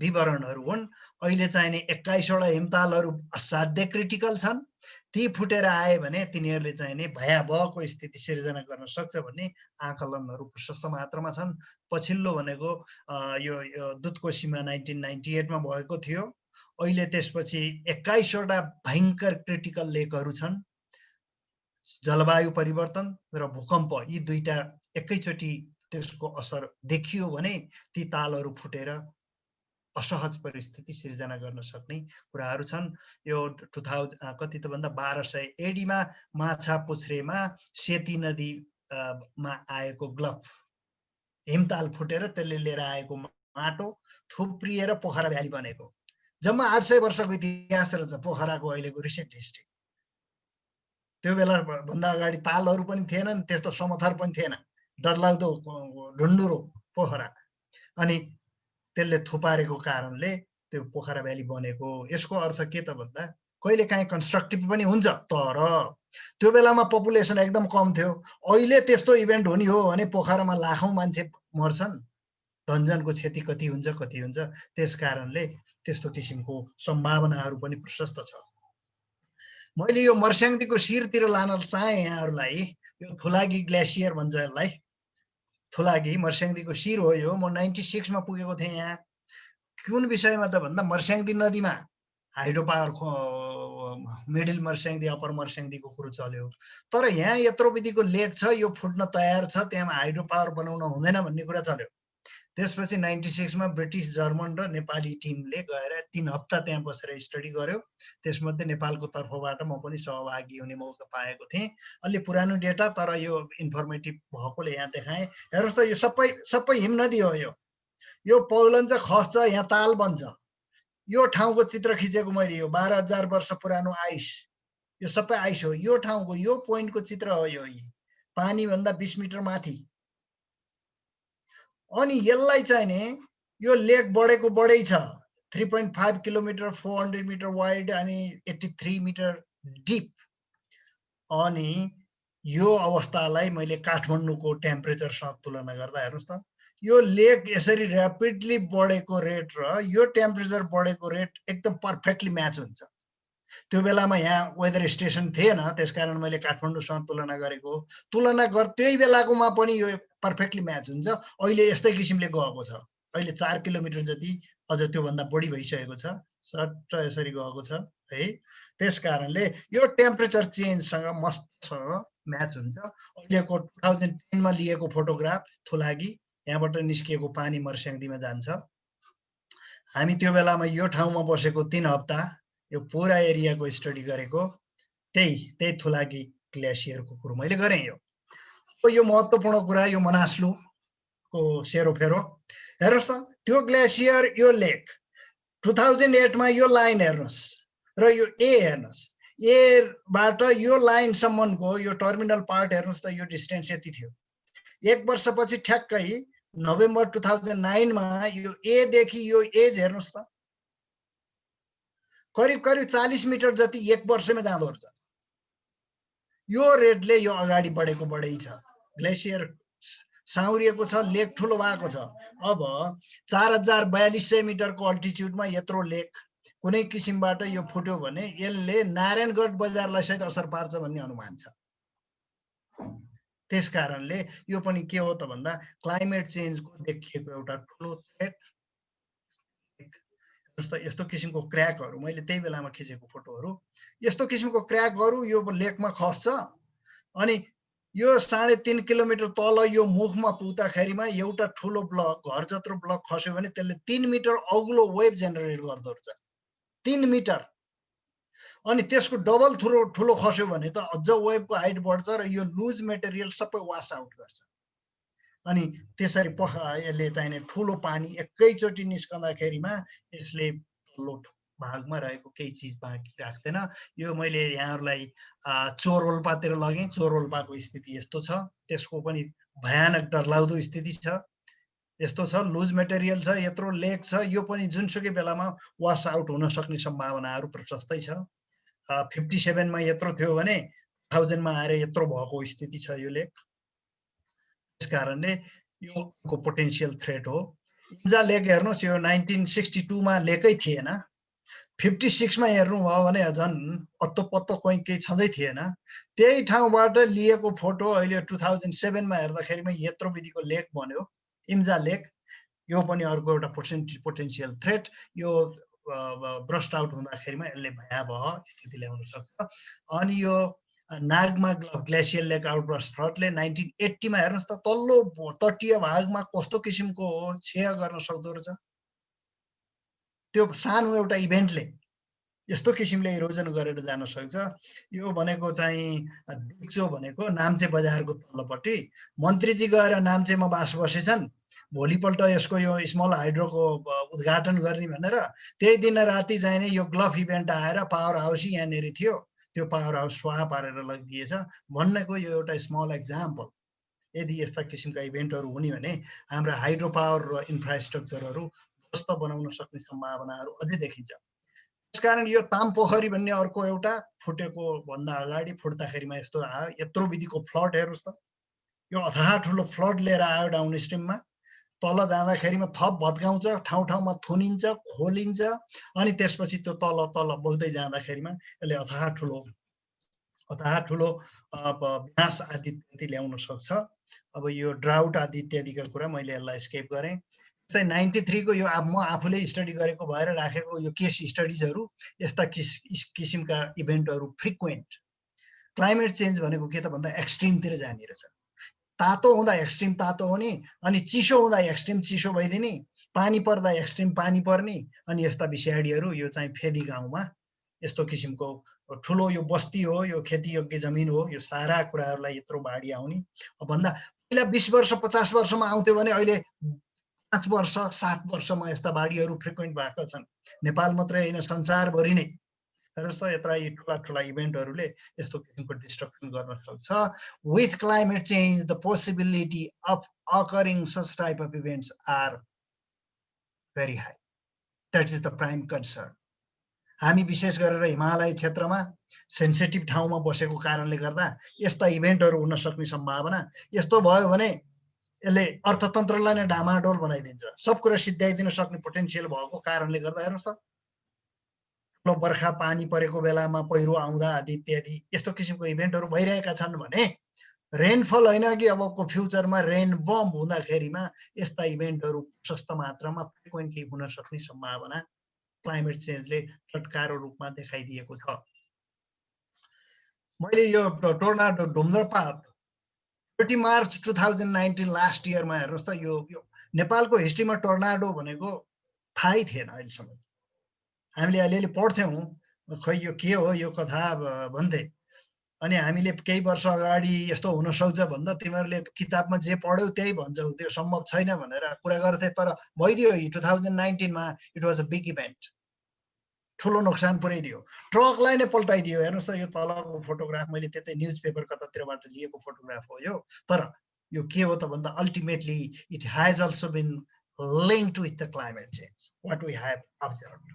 विवरणहरू हुन्। अहिले चाहिने 21 वटा हिमतालहरू असाध्यै क्रिटिकल छन्। ती फुटेर आए भने तिनीहरूले चाहिने भयावहको स्थिति सिर्जना गर्न सक्छ भन्ने आकलनहरू प्रशस्त मात्रामा छन्। पछिल्लो भनेको यो दुधकोशीमा 1998 मा भएको थियो। अहिले त्यसपछि 21 वटा भयंकर क्रिटिकल लेकहरू छन्। जलवायु परिवर्तन र भूकम्प यी दुईटा एकैचोटि त्यसको असर देखियो भने ती तालहरू फुटेर असहज परिस्थिति सिर्जना गर्न सक्ने कुराहरू छन्। यो 2000 कति त भन्दा 1200 AD मा माछा पुछ्रेमा सेती नदी मा आएको ग्लफ हिमताल फुटेर त्यसले लिएर आएको माटो थुप्रिएर पोखरा भ्याली बनेको। जम्मा 800 वर्षको इतिहास रहेछ पोखराको अहिलेको रिसेन्ट हिस्ट्री। त्यो बेला भन्दा अगाडि तालहरू पनि थिएनन्, त्यस्तो समथर पनि थिएन, डरलाग्दो ढुन्डुरो पोखरा। अनि त्यसले थुपारेको कारणले त्यो पोखरा भ्याली बनेको। यसको अर्थ के त भन्दा कहिले काहीँ कन्स्ट्रक्टिभ पनि हुन्छ, तर त्यो बेलामा पपुलेसन एकदम कम थियो। अहिले त्यस्तो इभेन्ट हुने हो भने पोखरामा लाखौं मान्छे मर्छन्, धनजनको क्षति कति हुन्छ। त्यस कारणले त्यस्तो किसिमको सम्भावनाहरू पनि प्रशस्त छ। मैले यो मर्स्याङदीको शिरतिर लान चाहे यहाँहरूलाई। यो थुलागी ग्लेसियर भन्छ यसलाई। थुलागी मर्स्याङदीको शिर हो यो। म 96 मा पुगेको थिएँ यहाँ। कुन विषयमा त भन्दा मर्स्याङदी नदीमा hydro power middle Marsyangdi upper मर्स्याङदीको कुरो चल्यो। तर यहाँ यत्रो विधिको लेक छ, यो फुट्न तयार छ, त्यहाँ हाइड्रो पावर बनाउन हुँदैन भन्ने कुरा चल्यो। त्यसपछि 96 मा ब्रिटिश, जर्मन र नेपाली टिमले गएर 3 हप्ता त्यहाँ बसेर स्टडी गर्यो। त्यसमध्ये नेपालको तर्फबाट म पनि सहभागी हुने मौका पाएको थिएँ। अलि पुरानो डेटा, तर यो इन्फर्मेटिभ भएकोले यहाँ देखाएँ। हेर्नुहोस् त, यो सबै हिमनदी हो। यो पौलन्छ, खस्छ, यहाँ ताल बन्छ। यो ठाउँको चित्र खिचेको मैले। यो 12,000 वर्ष पुरानो आइस, यो सबै आइस हो। यो ठाउँको यो पोइन्टको चित्र हो। यो पानी भन्दा 20 मिटर माथि। अनि यसलाई चाहिने यो लेक बढेको बढै छ। 3.5 किलोमिटर, 400 मिटर वाइड अनि 83 मिटर डिप। अनि यो अवस्थालाई मैले काठमाडौँको टेम्परेचरसँग तुलना गर्दा हेर्नुहोस् त, यो लेक यसरी र्यापिडली बढेको रेट र यो टेम्परेचर बढेको रेट एकदम पर्फेक्टली म्याच हुन्छ। त्यो बेलामा यहाँ वेदर स्टेसन थिएन, त्यसकारण मैले काठमाडौँसँग तुलना गरेको। त्यही बेलाकोमा पनि यो पर्फेक्टली म्याच हुन्छ। अहिले यस्तै किसिमले गएको छ। अहिले 4 किलोमिटर जति, अझ त्योभन्दा बढी भइसकेको छ, सट्ट यसरी गएको छ है। त्यस कारणले यो टेम्परेचर चेन्जसँग मस्तसँग म्याच हुन्छ। अहिलेको 2010 मा लिएको फोटोग्राफ थुलागी, यहाँबाट निस्किएको पानी मर्स्याङदीमा जान्छ। हामी त्यो बेलामा यो ठाउँमा बसेको 3 हप्ता यो पुरा एरियाको स्टडी गरेको। त्यही थुलागी ग्लेसियरको कुरो मैले गरेँ। यो महत्त्वपूर्ण कुरा, यो मनास्लुको सेरोफेरो हेर्नुहोस् त। त्यो ग्लेसियर, यो लेक 2008 मा यो लाइन हेर्नुहोस् र यो ए हेर्नुहोस्। एबाट यो लाइनसम्मको यो टर्मिनल पार्ट हेर्नुहोस् त, यो डिस्टेन्स यति थियो। 1 वर्षपछि ठ्याक्कै नोभेम्बर 2009 मा यो ए देखि यो एज हेर्नुहोस् त, करिब 40 मिटर जति 1 वर्षमा जाँदो रहेछ। यो रेटले यो अगाडि बढेको बढै छ। ग्लेसियर साउरिएको छ, लेक ठुलो भएको छ। अब 4400 मिटरको अल्टिट्युडमा यत्रो लेक कुनै किसिमबाट यो फुट्यो भने यसले नारायणगढ बजारलाई सहित असर पार्छ भन्ने अनुमान छ। त्यस कारणले यो पनि के हो त भन्दा क्लाइमेट चेन्जको देखिएको एउटा ठुलो थ्रेट। यस्तो किसिमको क्र्याकहरू मैले त्यही बेलामा खिचेको फोटोहरू, यस्तो किसिमको क्र्याकहरू यो लेकमा खस्छ। अनि यो 3.5 किलोमिटर तल यो मुखमा पुग्दाखेरिमा एउटा ठुलो ब्लक, घर जत्रो ब्लक खस्यो भने त्यसले 3 मिटर अग्लो वेभ जेनेरेट गर्दो रहेछ। 3 मिटर। अनि त्यसको डबल ठुलो खस्यो भने त अझ वेभको हाइट बढ्छ र यो लुज मेटेरियल सबै वास आउट गर्छ। अनि त्यसरी यसले चाहिने ठुलो पानी एकैचोटि निस्कँदाखेरिमा यसले तल्लो भागमा रहेको केही चिज बाँकी राख्दैन। यो मैले यहाँहरूलाई चोरवल्पातिर लगेँ। चोरवल्पाको स्थिति यस्तो छ, त्यसको पनि भयानक डरलाग्दो स्थिति छ। यस्तो छ, लुज मेटेरियल छ, यत्रो लेक छ, यो पनि जुनसुकै बेलामा वास आउट हुन सक्ने सम्भावनाहरू प्रशस्तै छ। 57 मा यत्रो थियो भने 1000 मा आएर यत्रो भएको स्थिति छ यो लेक। त्यसकारणले यो को पोटेन्शियल थ्रेट हो। इम्जा लेक हेर्नुस् यो 1962 मा लेकै थिएन, 56 मा हेर्नुभयो भने झन् अत्तो कोही केही छँदै थिएन। त्यही ठाउँबाट लिएको फोटो अहिले 2007 मा हेर्दाखेरिमा यत्रो विधिको लेक बन्यो इम्जा लेक। यो पनि अर्को एउटा पोटेन्शियल थ्रेट। यो ब्रस्ट आउट हुँदाखेरिमा यसले भयावह स्थिति ल्याउन सक्छ। अनि यो नागमा ग्लेसियल लेक आउटब्रस्ट फ्लडले 1980 मा हेर्नुस् त तल्लो तटीय भागमा कस्तो किसिमको क्षय गर्न सक्दो रहेछ। त्यो सानो एउटा इभेन्टले यस्तो किसिमले इरोजन गरेर जान सक्छ। यो भनेको चाहिँ डिक्चो भनेको नाम्चे बजारको तल्लोपट्टि। मन्त्रीजी गएर नाम्चेमा बास बसेछन्, भोलिपल्ट यसको यो स्मल हाइड्रोको उद्घाटन गर्ने भनेर त्यही दिन राति चाहिँ नै यो ग्लफ इभेन्ट आएर पावर हाउस यहाँनिर थियो, त्यो पावर हाउस स्वाहा पारेर लगिदिएछ भन्नेको यो एउटा स्मल एक्जाम्पल। यदि यस्ता किसिमका इभेन्टहरू हुने भने हाम्रा हाइड्रो पावर र इन्फ्रास्ट्रक्चरहरू ध्वस्त बनाउन सक्ने सम्भावनाहरू अझै देखिन्छ। त्यसकारण यो तामपोखरी भन्ने अर्को एउटा फुटेको भन्दा अगाडि फुट्दाखेरिमा यस्तो आयो। यत्रो विधिको फ्लड हेर्नुस् त, यो अथाह ठुलो फ्लड लिएर आयो डाउन स्ट्रिममा। तल जाँदाखेरिमा थप भत्काउँछ, ठाउँ ठाउँमा थुनिन्छ, खोलिन्छ, अनि त्यसपछि त्यो तल बग्दै जाँदाखेरिमा यसले अथाह ठुलो विनाश आदि इत्यादि ल्याउन सक्छ। अब यो ड्राउट आदि इत्यादिका कुरा मैले यसलाई स्केप गरेँ। जस्तै 93 को यो म आफूले स्टडी गरेको भएर राखेको यो केस स्टडिजहरू यस्ता किसिमका इभेन्टहरू फ्रिक्वेन्ट। क्लाइमेट चेन्ज भनेको के त भन्दा एक्सट्रिमतिर जाने रहेछ। तातो हुँदा एक्सट्रिम तातो हुने, अनि चिसो हुँदा एक्सट्रिम चिसो भइदिने, पानी पर्दा एक्सट्रिम पानी पर्ने, अनि यस्ता विषादीहरू यो चाहिँ फेदी गाउँमा यस्तो किसिमको ठुलो यो बस्ती हो, यो खेतीयोग्य जमिन हो, यो सारा कुराहरूलाई यत्रो बाढी आउने। भन्दा पहिला 20 वर्ष 50 वर्षमा आउँथ्यो भने अहिले 5 वर्ष 7 वर्षमा यस्ता बाढीहरू फ्रिक्वेन्ट भएका छन्। नेपाल मात्रै होइन संसारभरि नै जस्तो यत्रा ठुला इभेन्टहरूले यस्तो किसिमको डिस्ट्रक्सन गर्न सक्छ। With climate change the possibility of occurring such type of events are very high. That is the prime concern. हामी विशेष गरेर हिमालय क्षेत्रमा सेन्सिटिभ ठाउँमा बसेको कारणले गर्दा यस्ता इभेन्टहरू हुन सक्ने सम्भावना, यस्तो भयो भने यसले अर्थतन्त्रलाई नै डामाडोल बनाइदिन्छ। सब कुरा सिद्ध्याइदिन सक्ने पोटेन्सियल भएको कारणले गर्दा हेर्नुहोस् त, ठुलो बर्खा पानी परेको बेलामा पहिरो आउँदा आदि इत्यादि यस्तो किसिमको इभेन्टहरू भइरहेका छन् भने रेनफल होइन कि अबको फ्युचरमा रेन बम हुँदाखेरिमा यस्ता इभेन्टहरू प्रशस्त मात्रामा फ्रिक्वेन्टली हुन सक्ने सम्भावना क्लाइमेट चेन्जले चटकारो रूपमा देखाइदिएको छ। मैले यो टोर्नाडो धुम्रपात 30 मार्च 2019 लास्ट इयरमा हेर्नुहोस् त, यो नेपालको हिस्ट्रीमा टोर्नाडो भनेको थाहै थिएन अहिलेसम्म। हामीले अलिअलि पढ्थ्यौँ, खै यो के हो यो कथा भन्थे। अनि हामीले केही वर्ष अगाडि यस्तो हुन सक्छ भन्दा तिमीहरूले किताबमा जे पढ्यौ त्यही भन्छौ, त्यो सम्भव छैन भनेर कुरा गर्थे। तर भइदियो 2019 मा it was a big event. ठुलो नोक्सान पुर्याइदियो, ट्रकलाई नै पल्टाइदियो। हेर्नुहोस् त, यो तलको फोटोग्राफ मैले त्यतै न्युज पेपर कतातिरबाट लिएको फोटोग्राफ हो यो। तर यो के हो त भन्दा ultimately it has also been linked with the climate change what we have observed.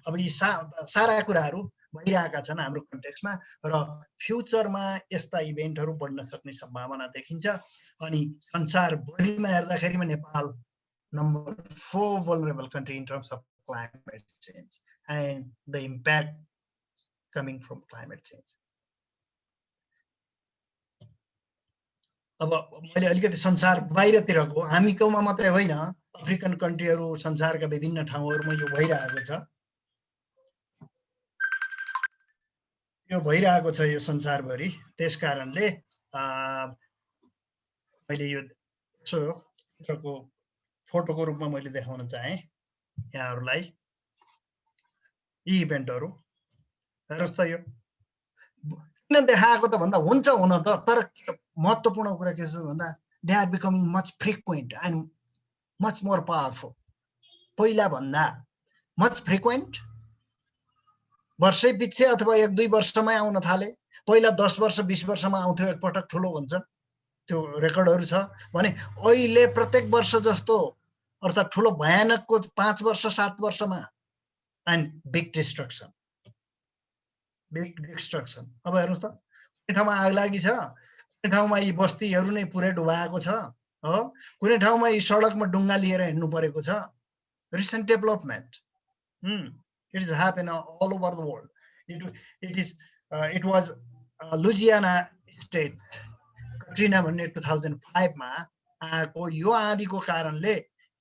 अब यी सारा कुराहरू भइरहेका छन् हाम्रो कन्टेक्स्टमा, र फ्युचरमा यस्ता इभेन्टहरू बढ्न सक्ने सम्भावना देखिन्छ। अनि संसारभरिमा हेर्दाखेरिमा Nepal number 4 vulnerable country in terms of climate change and the impact coming from climate change. अब मैले अलिकति संसार बाहिरतिरको, हामीकोमा मात्रै होइन, अफ्रिकन कन्ट्रीहरू संसारका विभिन्न ठाउँहरूमा यो भइरहेको छ। यो भइरहेको छ यो संसारभरि। त्यसकारणले मैले यो चित्रको फोटोको रूपमा मैले देखाउन चाहे यहाँहरूलाई यी इभेन्टहरू। हेर्नुहोस् त, यो किन देखाएको त भन्दा हुन्छ हुन त, तर महत्त्वपूर्ण कुरा के छ भन्दा they are becoming much frequent and much more powerful. पहिला भन्दा मच फ्रिक्वेन्ट, वर्षै पछि अथवा 1-2 वर्षमै आउन थाले। पहिला 10 वर्ष 20 वर्षमा आउँथ्यो एकपटक ठुलो भन्छ, त्यो रेकर्डहरू छ भने अहिले प्रत्येक वर्ष जस्तो अर्थात् ठुलो भयानकको 5 वर्ष 7 वर्षमा and big destruction. Big destruction. अब हेर्नुहोस् त, कुनै ठाउँमा आगलागी छ, कुनै ठाउँमा यी बस्तीहरू नै पुरै डुबाएको छ हो, कुनै ठाउँमा यी सडकमा डुङ्गा लिएर हिँड्नु परेको छ। Recent development, it is happen all over the world. It was Louisiana state Katrina भन्ने 2005 मा आएको यो आँधीको कारणले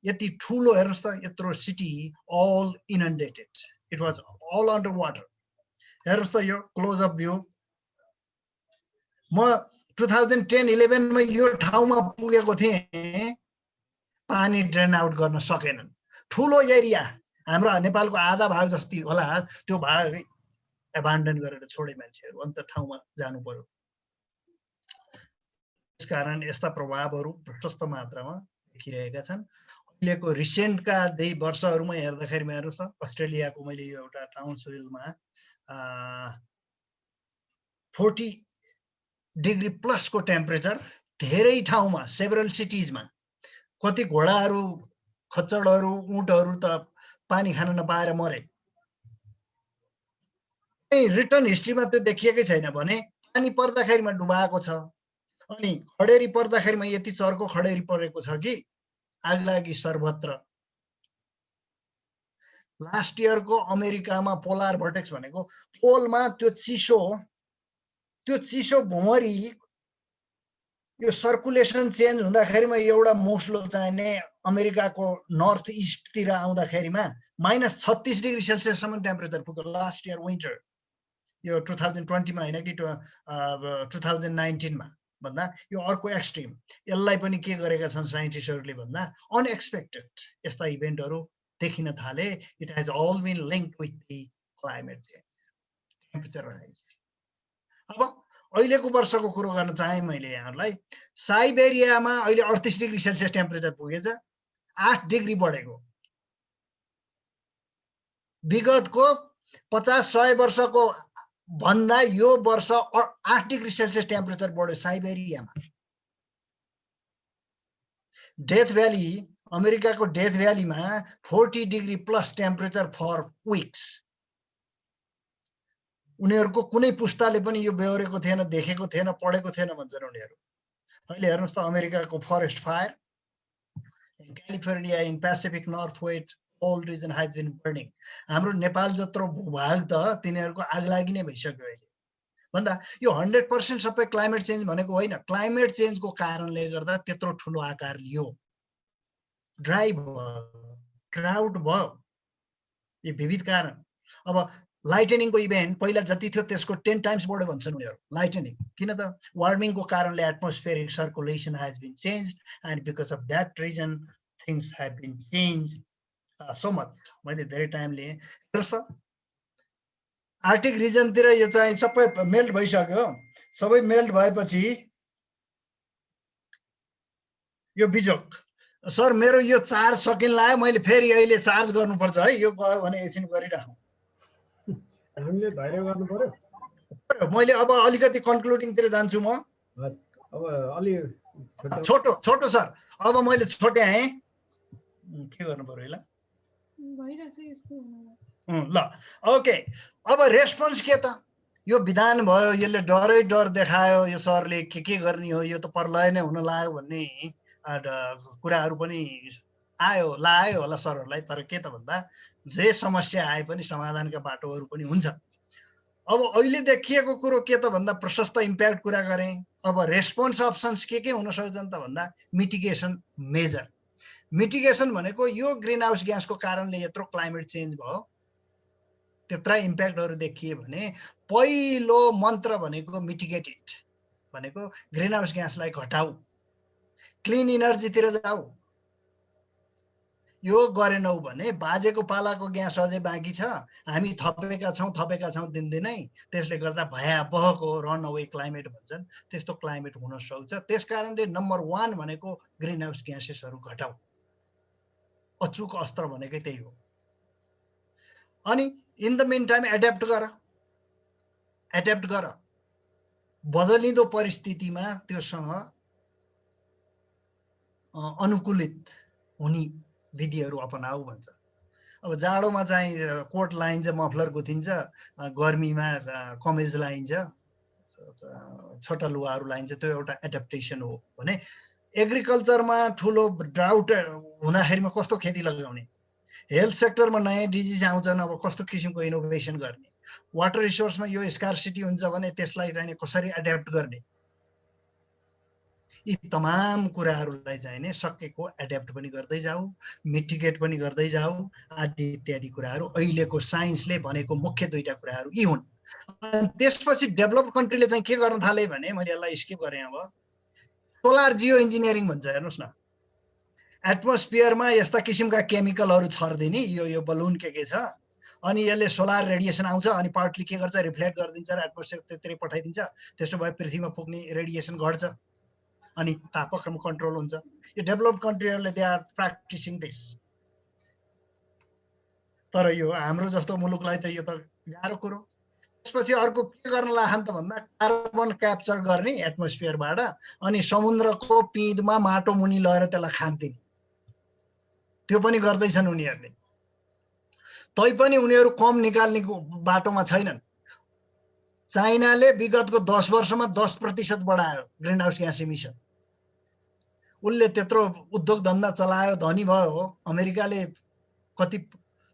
यति ठुलो, हेर्नुहोस् त, यत्रो city all inundated, it was all under water. हेर्नुहोस् त यो क्लोज अप भ्यू। म 2010-11 मा यो ठाउँमा पुगेको थिएँ, पानी ड्रेन आउट गर्न सकेनन्। ठुलो एरिया, हाम्रो नेपालको आधा भाग जति होला, त्यो भाग एबान्डन गरेर छोडे मान्छेहरू, अन्त ठाउँमा जानु पर्यो। त्यसकारण यस्ता प्रभावहरू प्रशस्त मात्रामा देखिरहेका छन्। अहिलेको रिसेन्टका 2 वर्षहरूमा हेर्दाखेरिमा हेर्नुहोस् त, अस्ट्रेलियाको मैले यो एउटा टाउन्सभिलमा 40 डिग्री प्लसको टेम्परेचर धेरै ठाउँमा, सेभरल सिटिजमा। कति घोडाहरू, खच्चडहरू, ऊँटहरू त पानी खान नपाएर मरे। रिटर्न हिस्ट्रीमा त्यो देखिएकै छैन भने पानी पर्दाखेरिमा डुबाएको छ। अनि खडेरी पर्दाखेरिमा यति चर्को खडेरी परेको छ कि आगलागी सर्वत्र। लास्ट इयरको अमेरिकामा पोलार भर्टेक्स भनेको पोलमा त्यो चिसो भुमरी, यो सर्कुलेसन चेन्ज हुँदाखेरिमा एउटा मोस्लो चाहिने अमेरिकाको नर्थ इस्टतिर आउँदाखेरिमा -36 डिग्री सेल्सियससम्म टेम्परेचर पुग्यो लास्ट इयर विन्टर। यो 2020 मा होइन कि 2019 मा भन्दा यो अर्को एक्सट्रिम। यसलाई पनि के गरेका छन् साइन्टिस्टहरूले भन्दा अनएक्सपेक्टेड यस्ता इभेन्टहरू देखिन थाले। It has all been linked with the climate change, temperature rise. अब अहिलेको वर्षको कुरो गर्न चाहे मैले यहाँहरूलाई, साइबेरियामा अहिले 38 डिग्री सेल्सियस टेम्परेचर पुगेछ, 8 डिग्री बढेको। विगतको 50-100 वर्षको भन्दा यो वर्ष 8 डिग्री सेल्सियस टेम्परेचर बढ्यो साइबेरियामा। डेथ भ्याली, अमेरिकाको डेथ भ्यालीमा 40 degree plus temperature for weeks. उनीहरूको कुनै पुस्ताले पनि यो बेहोरेको थिएन, देखेको थिएन, पढेको थिएन भन्छन् उनीहरू। अहिले हेर्नुहोस् त, अमेरिकाको forest fire, California in Pacific north west whole region has been burning. हाम्रो नेपाल जत्रो भूभाग त तिनीहरूको आगलागी नै भइसक्यो अहिले भन्दा। यो 100% सबै क्लाइमेट चेन्ज भनेको होइन, क्लाइमेट चेन्जको कारणले गर्दा त्यत्रो ठुलो आकार लियो। ड्राई भयो, ड्राउट भयो, यो विविध कारण। अब लाइटनिङको इभेन्ट पहिला जति थियो त्यसको 10 टाइम्स बढ्यो भन्छन् उनीहरू। लाइटनिङ किन त वार्मिङको कारणले atmospheric circulation has been changed and because of that reason things have been changed so much. मैले धेरै टाइम लिएँ। हेर्नुहोस् त, आर्टिक रिजनतिर यो चाहिँ सबै मेल्ट भइसक्यो। सबै मेल्ट भएपछि यो बिजोक, सर मेरो यो चार्ज सकिन लाग्यो, मैले फेरि अहिले चार्ज गर्नुपर्छ है, यो गयो भने एकछिन गरिराखौँ। हामीले धैर्य गर्नु पर्यो। मैले अब अलिकति कन्क्लुडिङतिर जान्छु म। अब अलि छोटो सर, अब मैले छोट्याएँ, के गर्नु पर्यो ल? ल ओके, अब रेस्पोन्स के त? यो विधान भयो, यसले डरै डर देखायो, यो सरले के गर्ने हो, यो त प्रलय नै हुन लाग्यो भन्ने कुराहरू पनि लाग्यो होला सरहरूलाई। तर के त भन्दा, जे समस्या आए पनि समाधानका बाटोहरू पनि हुन्छ। अब अहिले देखिएको कुरो के त भन्दा, प्रशस्त इम्प्याक्ट कुरा गरेँ। अब रेस्पोन्स अप्सन्स के हुन सक्छन् त भन्दा, मिटिगेसन मेजर। मिटिगेसन भनेको यो ग्रिन हाउस ग्यासको कारणले यत्रो क्लाइमेट चेन्ज भयो, त्यत्रा इम्प्याक्टहरू देखिए भने पहिलो मन्त्र भनेको मिटिगेटेड, भनेको ग्रिन हाउस ग्यासलाई घटाऊ, क्लिन इनर्जीतिर जाऊ। यो गरेनौ भने बाजेको पालाको ग्यास अझै बाँकी छ, हामी थपेका छौँ दिनदिनै। त्यसले गर्दा भयावहको रन अवे क्लाइमेट भन्छन्, त्यस्तो क्लाइमेट हुन सक्छ। त्यसकारणले नम्बर 1 भनेको ग्रिन हाउस ग्यासेसहरू घटाऊ। अचुक अस्त्र भनेकै त्यही हो। अनि in the mean time adapt गर, बदलिँदो परिस्थितिमा त्योसँग अनुकूलित हुने विधिहरू अपनाऊ भन्छ। अब जाडोमा चाहिँ कोट लाइन्छ, मफलर गुथिन्छ, गर्मीमा कमेज लाइन्छ, छोटा लुगाहरू लाइन्छ, त्यो एउटा एडप्टेसन हो भने एग्रिकल्चरमा ठुलो ड्राउट हुँदाखेरिमा कस्तो खेती लगाउने, हेल्थ सेक्टरमा नयाँ डिजिज आउँछन्, अब कस्तो किसिमको इनोभेसन गर्ने, वाटर रिसोर्समा यो स्कार्सिटी हुन्छ भने त्यसलाई चाहिँ कसरी एड्याप्ट गर्ने, यी तमाम कुराहरूलाई चाहिँ सकेको एड्याप्ट पनि गर्दै जाऊ, मिटिगेट पनि गर्दै जाऊ, आदि इत्यादि कुराहरू अहिलेको साइन्सले भनेको मुख्य दुईटा कुराहरू यी हुन्। त्यसपछि डेभलप्ड कन्ट्रीले चाहिँ के गर्न थाले भने मैले यसलाई स्किप गरेँ। अब सोलर जियो इन्जिनियरिङ भन्छ, हेर्नुहोस् न, एटमोस्फियरमा यस्ता किसिमका केमिकलहरू छर्दिने, यो बलुन के छ, अनि यसले सोलर रेडिएसन आउँछ अनि पार्टली के गर्छ, रिफ्लेक्ट गरिदिन्छ र एटमोस्फियर त्यतिरै पठाइदिन्छ, त्यसो भए पृथ्वीमा पुग्ने रेडिएसन घट्छ अनि तापक्रम कन्ट्रोल हुन्छ। यो डेभलप्ड कन्ट्रीहरूले दे आर प्र्याक्टिसिङ दिस। तर यो हाम्रो जस्तो मुलुकलाई त यो त गाह्रो कुरो। त्यसपछि अर्को के गर्न लाग्छन् त भन्दा कार्बन क्याप्चर गर्ने एटमोस्फियरबाट अनि समुद्रको पिँधमा माटो मुनि लगेर त्यसलाई खान्दिने, त्यो पनि गर्दैछन् उनीहरूले। तैपनि उनीहरू कम निकाल्ने बाटोमा छैनन्। चाइनाले विगतको 10 वर्षमा 10% बढायो ग्रिन हाउस ग्यास इमिसन। उसले त्यत्रो उद्योग धन्दा चलायो, धनी भयो हो। अमेरिकाले कति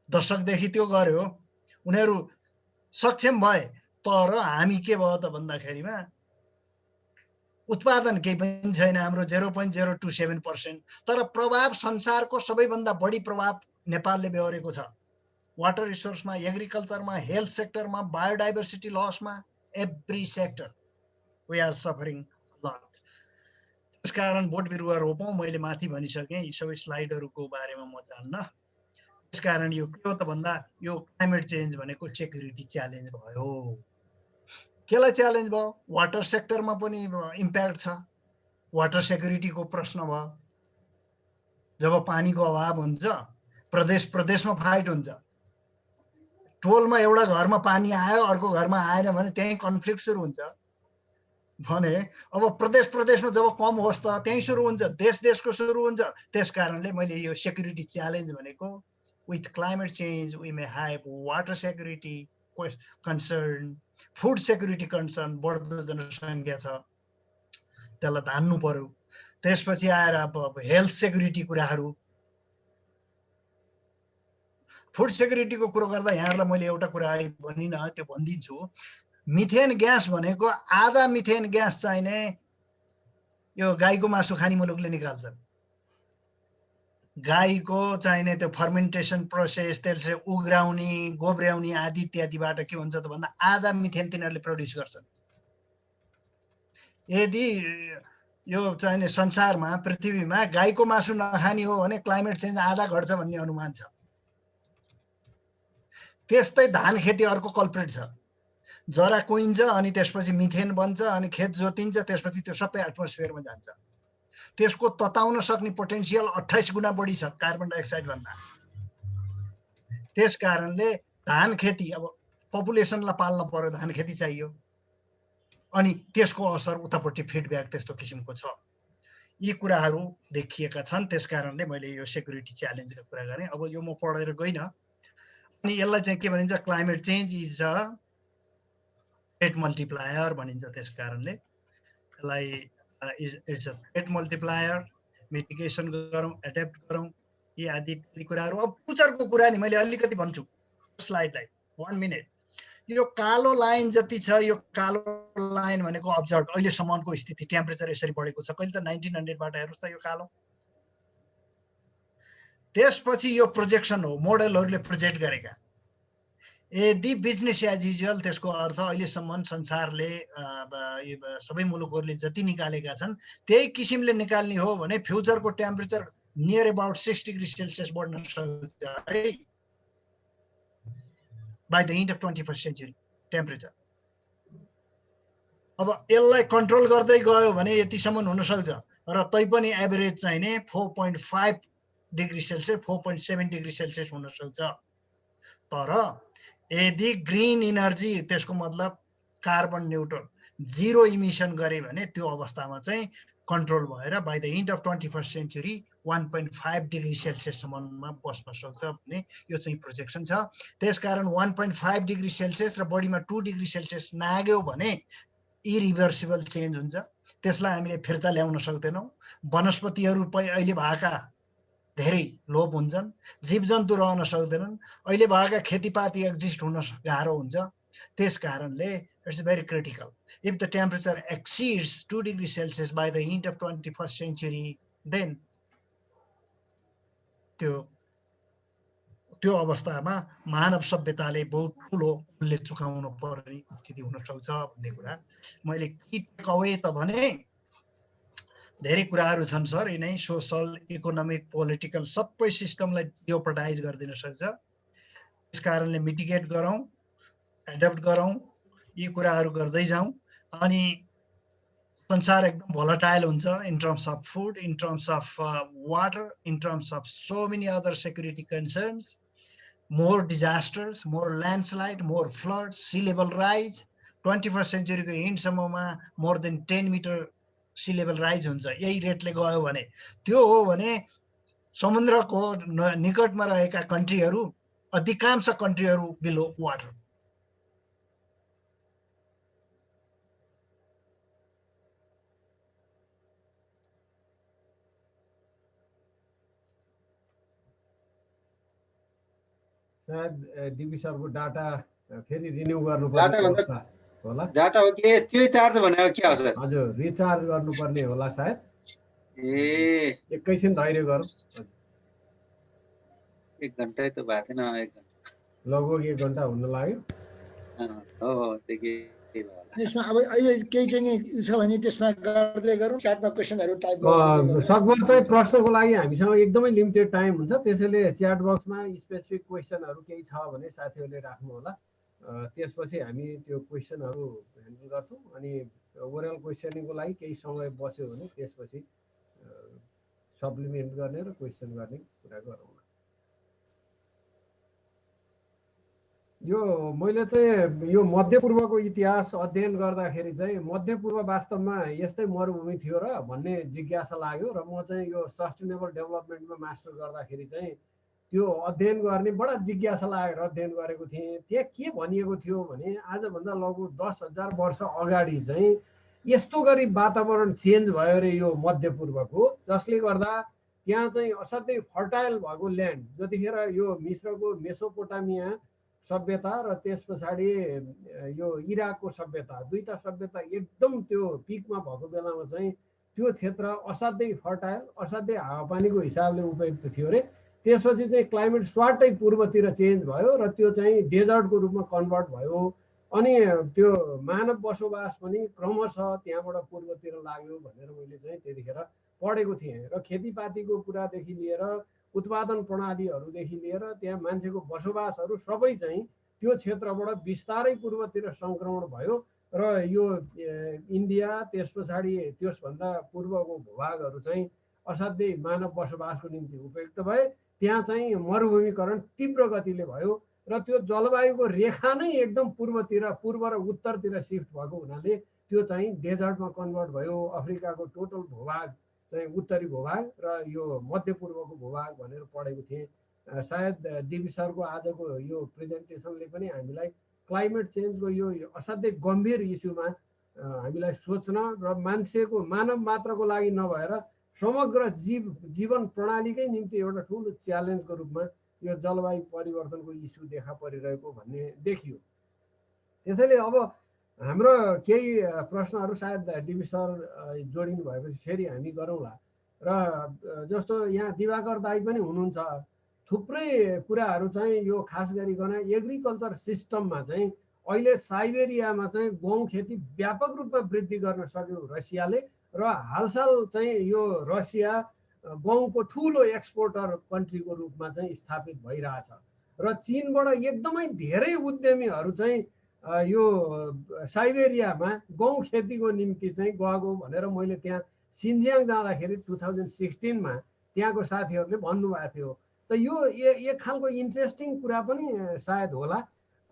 दशकदेखि त्यो गर्यो, उनीहरू सक्षम भए। तर हामी के भयो त भन्दाखेरिमा उत्पादन केही पनि छैन हाम्रो, 0.027%। तर प्रभाव संसारको सबैभन्दा बढी प्रभाव नेपालले बेहोरेको छ। वाटर रिसोर्समा, एग्रिकल्चरमा, हेल्थ सेक्टरमा, बायोडाइभर्सिटी लसमा, every sector we are suffering lot. त्यसकारण बोट बिरुवा रोपौँ। मैले माथि भनिसकेँ, यी सबै स्लाइडहरूको बारेमा म जान्न। त्यसकारण यो के हो त भन्दा यो क्लाइमेट चेन्ज भनेको सेक्युरिटी च्यालेन्ज भयो। केलाई च्यालेन्ज भयो? वाटर सेक्टरमा पनि इम्प्याक्ट छ, वाटर सेक्युरिटीको प्रश्न भयो। जब पानीको अभाव हुन्छ, प्रदेशमा फाइट हुन्छ। टोलमा एउटा घरमा पानी आयो, अर्को घरमा आएन भने त्यहीँ कन्फ्लिक्ट सुरु हुन्छ भने अब प्रदेशमा जब कम होस् त त्यहीँ सुरु हुन्छ, देशको सुरु हुन्छ। त्यसकारणले मैले यो सेक्युरिटी च्यालेन्ज भनेको with climate change we may have water security concern, food security concern, बढ्दो जनसङ्ख्या छ त्यसलाई धान्नु पर्यो। त्यसपछि आएर अब हेल्थ सेक्युरिटी कुराहरू। फुड सेक्युरिटीको कुरो गर्दा यहाँहरूलाई मैले एउटा कुरा भनिन, त्यो भनिदिन्छु। मिथेन ग्यास भनेको आधा मिथेन ग्यास चाहिने यो गाईको मासु खाने मुलुकले निकाल्छन्। गाईको चाहिने त्यो फर्मेन्टेसन प्रोसेस, त्यसले उग्राउने, गोब्र्याउने आदि इत्यादिबाट के हुन्छ त भन्दा आधा मिथेन तिनीहरूले प्रड्युस गर्छन्। यदि यो चाहिने संसारमा, पृथ्वीमा गाईको मासु नखाने हो भने क्लाइमेट चेन्ज आधा घट्छ भन्ने अनुमान छ। त्यस्तै धान खेती अर्को कल्प्रेट छ। जरा कुहिन्छ अनि त्यसपछि मिथेन बन्छ अनि खेत जोतिन्छ, त्यसपछि त्यो सबै एटमोस्फियरमा जान्छ। त्यसको तताउन सक्ने पोटेन्सियल 28 गुणा बढी छ कार्बन डाइअक्साइड भन्दा। त्यस कारणले धान खेती, अब पपुलेसनलाई पाल्न पर्यो, धान खेती चाहियो अनि त्यसको असर उतापट्टि फिडब्याक त्यस्तो किसिमको छ। यी कुराहरू देखिएका छन्। त्यस कारणले मैले यो सेक्युरिटी च्यालेन्जको कुरा गरेँ। अब यो म पढेर गइन। अनि यसलाई चाहिँ के भनिन्छ, climate change is a threat multiplier भनिन्छ। त्यस कारणले यसलाई it's a threat multiplier. Mitigation गरौँ, एडेप्ट गरौँ, यी आदि कुराहरू। अब फ्युचरको कुरा नि मैले अलिकति भन्छु। स्लाइडलाई 1 मिनट। यो कालो लाइन जति छ, यो कालो लाइन भनेको अब्जर्भ अहिलेसम्मको स्थिति, टेम्परेचर यसरी बढेको छ। कहिले त 1900 बाट हेर्नुहोस् त यो कालो। त्यसपछि यो प्रोजेक्सन हो, मोडलहरूले प्रोजेक्ट गरेका। यदि बिजनेस एज युजुअल, त्यसको अर्थ अहिलेसम्म संसारले सबै मुलुकहरूले जति निकालेका छन् त्यही किसिमले निकाल्ने हो भने फ्युचरको temperature near about 6 degree celsius बढ्न सक्छ है, by the end of 21st century temperature. अब यसलाई कन्ट्रोल गर्दै गयो भने यतिसम्म हुन सक्छ, र तैपनि एभरेज चाहिँ नि 4.5 डिग्री सेल्सियस 4.7 डिग्री सेल्सियस हुन सक्छ। तर यदि ग्रिन इनर्जी, त्यसको मतलब कार्बन न्युट्रल जिरो इमिसन गरे भने त्यो अवस्थामा चाहिँ कन्ट्रोल भएर by the end of 21st century 1.5 degree सेल्सियससम्ममा बस्न सक्छ भन्ने यो चाहिँ प्रोजेक्सन छ। त्यसकारण 1.5 डिग्री सेल्सियस र बढीमा 2 डिग्री सेल्सियस नाग्यो भने इरिभर्सिबल चेन्ज हुन्छ। त्यसलाई हामीले फिर्ता ल्याउन सक्दैनौँ। वनस्पतिहरू अहिले भएका धेरै लोप हुन्छन्, जीवजन्तु रहन सक्दैनन्, अहिले भएका खेतीपाती एक्जिस्ट हुन गाह्रो हुन्छ। त्यस कारणले it's very critical. If the temperature exceeds 2 degree Celsius by the end of 21st century then त्यो अवस्थामा मानव सभ्यताले बहुत ठुलो मूल्य चुकाउनु पर्ने स्थिति हुन सक्छ भन्ने कुरा मैले के टेक अवे त भने धेरै कुराहरू छन् सर। यिनै सोसल इकोनोमिक पोलिटिकल सबै सिस्टमलाई जियोपर्टाइज गरिदिन सक्छ। त्यस कारणले मिटिगेट गरौँ, एडप्ट गरौँ, यी कुराहरू गर्दै जाउँ। अनि संसार एकदम भोलाटाइल हुन्छ in terms of food, in terms of water, in terms of so many other security concerns, more disasters, more landslide, more floods, sea level rise. 21st सेन्चुरीको एन्डसम्ममा more than 10 metre sea level rise हुन्छ। यही रेटले गयो भने त्यो हो भने समुद्रको निकटमा रहेका कन्ट्रीहरू, अधिकांश कन्ट्रीहरू बिलो वाटर। सायद डिबी सरको डाटा फेरि रिन्यू गर्नुपर्ने होला। डाटा हो कि त्यो चार्ज भनेको के हो सर? हजुर, रिचार्ज गर्नुपर्ने होला सायद। ए एकैछिन धैर्य गरौँ। 1 घण्टै त भएको थिएन। 1 घण्टा लगभग 1 घण्टा हुन लाग्यो। हो त्यही भयो होला। त्यसमा अब अहिले केही चाहिँ छ भने त्यसमा गर्दै गरौँ। च्याटमा क्वेसनहरू टाइप गर्दै सकभर चाहिँ प्रश्नको लागि हामीसँग एकदमै लिमिटेड टाइम हुन्छ। त्यसैले च्याट बक्समा स्पेसिफिक क्वेसनहरू केही छ भने साथीहरूले राख्नु होला। त्यसपछि हामी त्यो क्वेसनहरू ह्यान्डल गर्छौँ। अनि ओरल क्वेसनिङको लागि केही समय बस्यो भने त्यसपछि सप्लिमेन्ट गर्ने र क्वेसन गर्ने कुरा गरौँ। यो मैले चाहिँ यो मध्यपूर्वको इतिहास अध्ययन गर्दाखेरि चाहिँ मध्यपूर्व वास्तवमा यस्तै मरुभूमि थियो र भन्ने जिज्ञासा लाग्यो र म चाहिँ यो सस्टेनेबल डेभलपमेन्टमा मास्टर गर्दाखेरि चाहिँ त्यो अध्ययन गर्ने बडा जिज्ञासा लागेर अध्ययन गरेको थिएँ। त्यहाँ के भनिएको थियो भने आजभन्दा लगभग 10,000 वर्ष अगाडि चाहिँ यस्तो गरी वातावरण चेन्ज भयो अरे यो मध्यपूर्वको, जसले गर्दा त्यहाँ चाहिँ असाध्यै फर्टाइल भएको ल्यान्ड, जतिखेर यो मिश्रको मेसोपोटामिया सभ्यता र त्यस पछाडि यो इराकको सभ्यता, दुईटा सभ्यता एकदम त्यो पिकमा भएको बेलामा चाहिँ त्यो क्षेत्र असाध्यै फर्टाइल, असाध्यै हावापानीको हिसाबले उपयुक्त थियो अरे। त्यसपछि चाहिँ क्लाइमेट स्वाटै पूर्वतिर चेन्ज भयो र त्यो चाहिँ डेजर्टको रूपमा कन्भर्ट भयो। अनि त्यो मानव बसोबास पनि क्रमशः त्यहाँबाट पूर्वतिर लाग्यो भनेर मैले चाहिँ त्यतिखेर पढेको थिएँ। र खेतीपातीको कुरादेखि लिएर उत्पादन प्रणालीहरूदेखि लिएर त्यहाँ मान्छेको बसोबासहरू सबै चाहिँ त्यो क्षेत्रबाट बिस्तारै पूर्वतिर सङ्क्रमण भयो र यो इन्डिया त्यस पछाडि त्यसभन्दा पूर्वको भूभागहरू चाहिँ असाध्यै मानव बसोबासको निम्ति उपयुक्त भए। त्यहाँ चाहिँ मरुभूमिकरण तीव्र गतिले भयो र त्यो जलवायुको रेखा नै एकदम पूर्वतिर, पूर्व र उत्तरतिर सिफ्ट भएको हुनाले त्यो चाहिँ डेजर्टमा कन्भर्ट भयो। अफ्रिकाको टोटल भूभाग चाहिँ उत्तरी भूभाग र यो मध्यपूर्वको भूभाग भनेर पढेको थिएँ। सायद डिबी सरको आजको यो प्रेजेन्टेसनले पनि हामीलाई क्लाइमेट चेन्जको यो असाध्यै गम्भीर इस्युमा हामीलाई सोच्न र मान्छेको, मानव मात्रको लागि नभएर समग्र जीवन प्रणालीकै निम्ति एउटा ठुलो च्यालेन्जको रूपमा यो जलवायु परिवर्तनको इस्यु देखा परिरहेको भन्ने देखियो। त्यसैले अब हाम्रो केही प्रश्नहरू सायद डिबी सर जोडिनु भएपछि फेरि हामी गरौँला। र जस्तो यहाँ दिवाकर दाई पनि हुनुहुन्छ, थुप्रै कुराहरू चाहिँ यो खास गरिकन एग्रिकल्चर सिस्टममा चाहिँ अहिले साइबेरियामा चाहिँ गहुँ खेती व्यापक रूपमा वृद्धि गर्न सक्यो रसियाले, र हालसाल चाहिँ यो रसिया गहुँको ठुलो एक्सपोर्टर कन्ट्रीको रूपमा चाहिँ स्थापित भइरहेछ र चीनबाट एकदमै धेरै उद्यमीहरू चाहिँ यो साइबेरियामा गहुँ खेतीको निम्ति चाहिँ गएको भनेर मैले त्यहाँ सिन्जियाङ जाँदाखेरि 2016मा त्यहाँको साथीहरूले भन्नुभएको थियो। त यो एक खालको इन्ट्रेस्टिङ कुरा पनि सायद होला।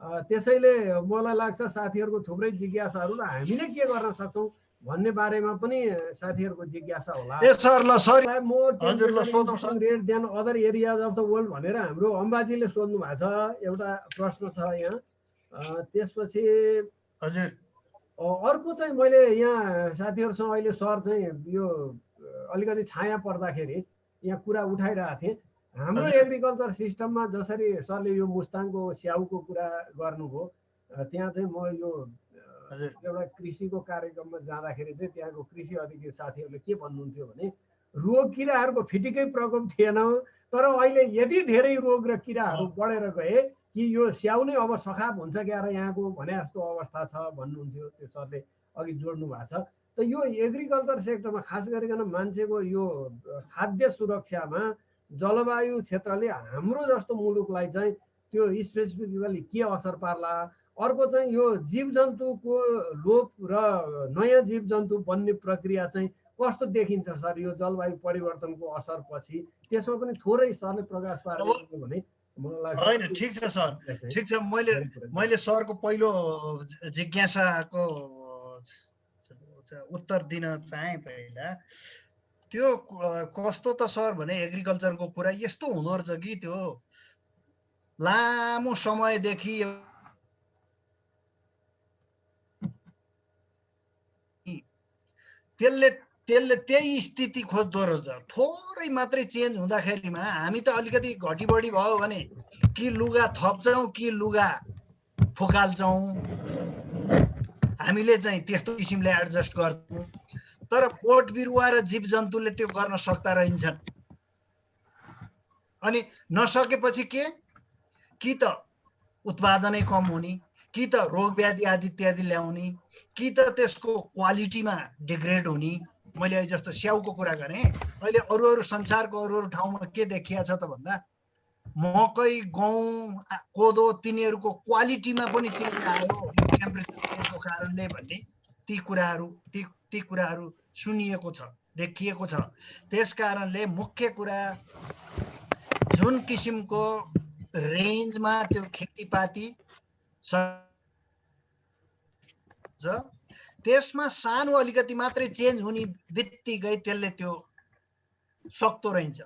त्यसैले मलाई लाग्छ साथीहरूको थुप्रै जिज्ञासाहरू र हामीले के गर्न सक्छौँ भन्ने बारेमा पनि साथीहरूको जिज्ञासा होला। ए सर ल सरी मोर हजुर ल सोधौँ sir. Rate than other areas of the world भनेर हाम्रो अम्बाजीले सोध्नु भएको छ, एउटा प्रश्न छ यहाँ। त्यसपछि हजुर अर्को चाहिँ मैले यहाँ साथीहरूसँग अहिले सर चाहिँ यो अलिकति छाया पर्दाखेरि यहाँ कुरा उठाइरहेको थिएँ। हाम्रो एग्रिकल्चर सिस्टममा जसरी सरले यो मुस्ताङको स्याउको कुरा गर्नुभयो, त्यहाँ चाहिँ म यो एउटा कृषिको कार्यक्रममा जाँदाखेरि चाहिँ त्यहाँको कृषि अधिकारी साथीहरूले के भन्नुहुन्थ्यो भने रोग किराहरूको फिटिकै प्रकोप थिएन, तर अहिले यति धेरै रोग र किराहरू बढेर गए कि यो स्याउ नै अब सखाप हुन्छ क्या र यहाँको भने जस्तो अवस्था छ भन्नुहुन्थ्यो। त्यो सरले अघि जोड्नु भएको छ। त यो एग्रिकल्चर सेक्टरमा खास गरिकन मान्छेको यो खाद्य सुरक्षामा जलवायु क्षेत्रले हाम्रो जस्तो मुलुकलाई चाहिँ त्यो स्पेसिफिकली के असर पार्ला? अर्को चाहिँ यो जीवजन्तुको लोप र नयाँ जीवजन्तु बन्ने प्रक्रिया चाहिँ कस्तो देखिन्छ सर यो जलवायु परिवर्तनको असर पछि? त्यसमा पनि थोरै सरले प्रकाश पार्नु भने मलाई लाग्छ। होइन ठिक छ सर, ठिक छ। मैले सरको पहिलो जिज्ञासाको उत्तर दिन चाहेँ। पहिला त्यो कस्तो त सर भने एग्रिकल्चरको कुरा यस्तो हुँदो रहेछ कि त्यो लामो समयदेखि त्यसले त्यही स्थिति खोज्दो रहेछ। थोरै मात्रै चेन्ज हुँदाखेरिमा हामी त अलिकति घटी बढी भयो भने कि लुगा थप्छौँ कि लुगा फुकाल्छौँ, हामीले चाहिँ त्यस्तो किसिमले एडजस्ट गर्छौँ। तर बोट बिरुवा र जीवजन्तुले त्यो गर्न सक्दा रहन्छन्। अनि नसकेपछि के कि त उत्पादनै कम हुने, कि त रोग व्याधि आदि इत्यादि ल्याउने, कि त त्यसको क्वालिटीमा डिग्रेड हुने। मैले अहिले जस्तो स्याउको कुरा गरेँ, अहिले अरू संसारको अरू ठाउँमा के देखिया छ त भन्दा मकै गहुँ कोदो तिनीहरूको क्वालिटीमा पनि चेन्ज आयो टेम्परेचर चेन्जको कारणले भन्ने ती कुराहरू सुनिएको छ, देखिएको छ। त्यस कारणले मुख्य कुरा जुन किसिमको रेन्जमा त्यो खेतीपाती त्यसमा सानो अलिकति मात्रै चेन्ज हुने बित्तिकै त्यसले त्यो सक्दो रहन्छ।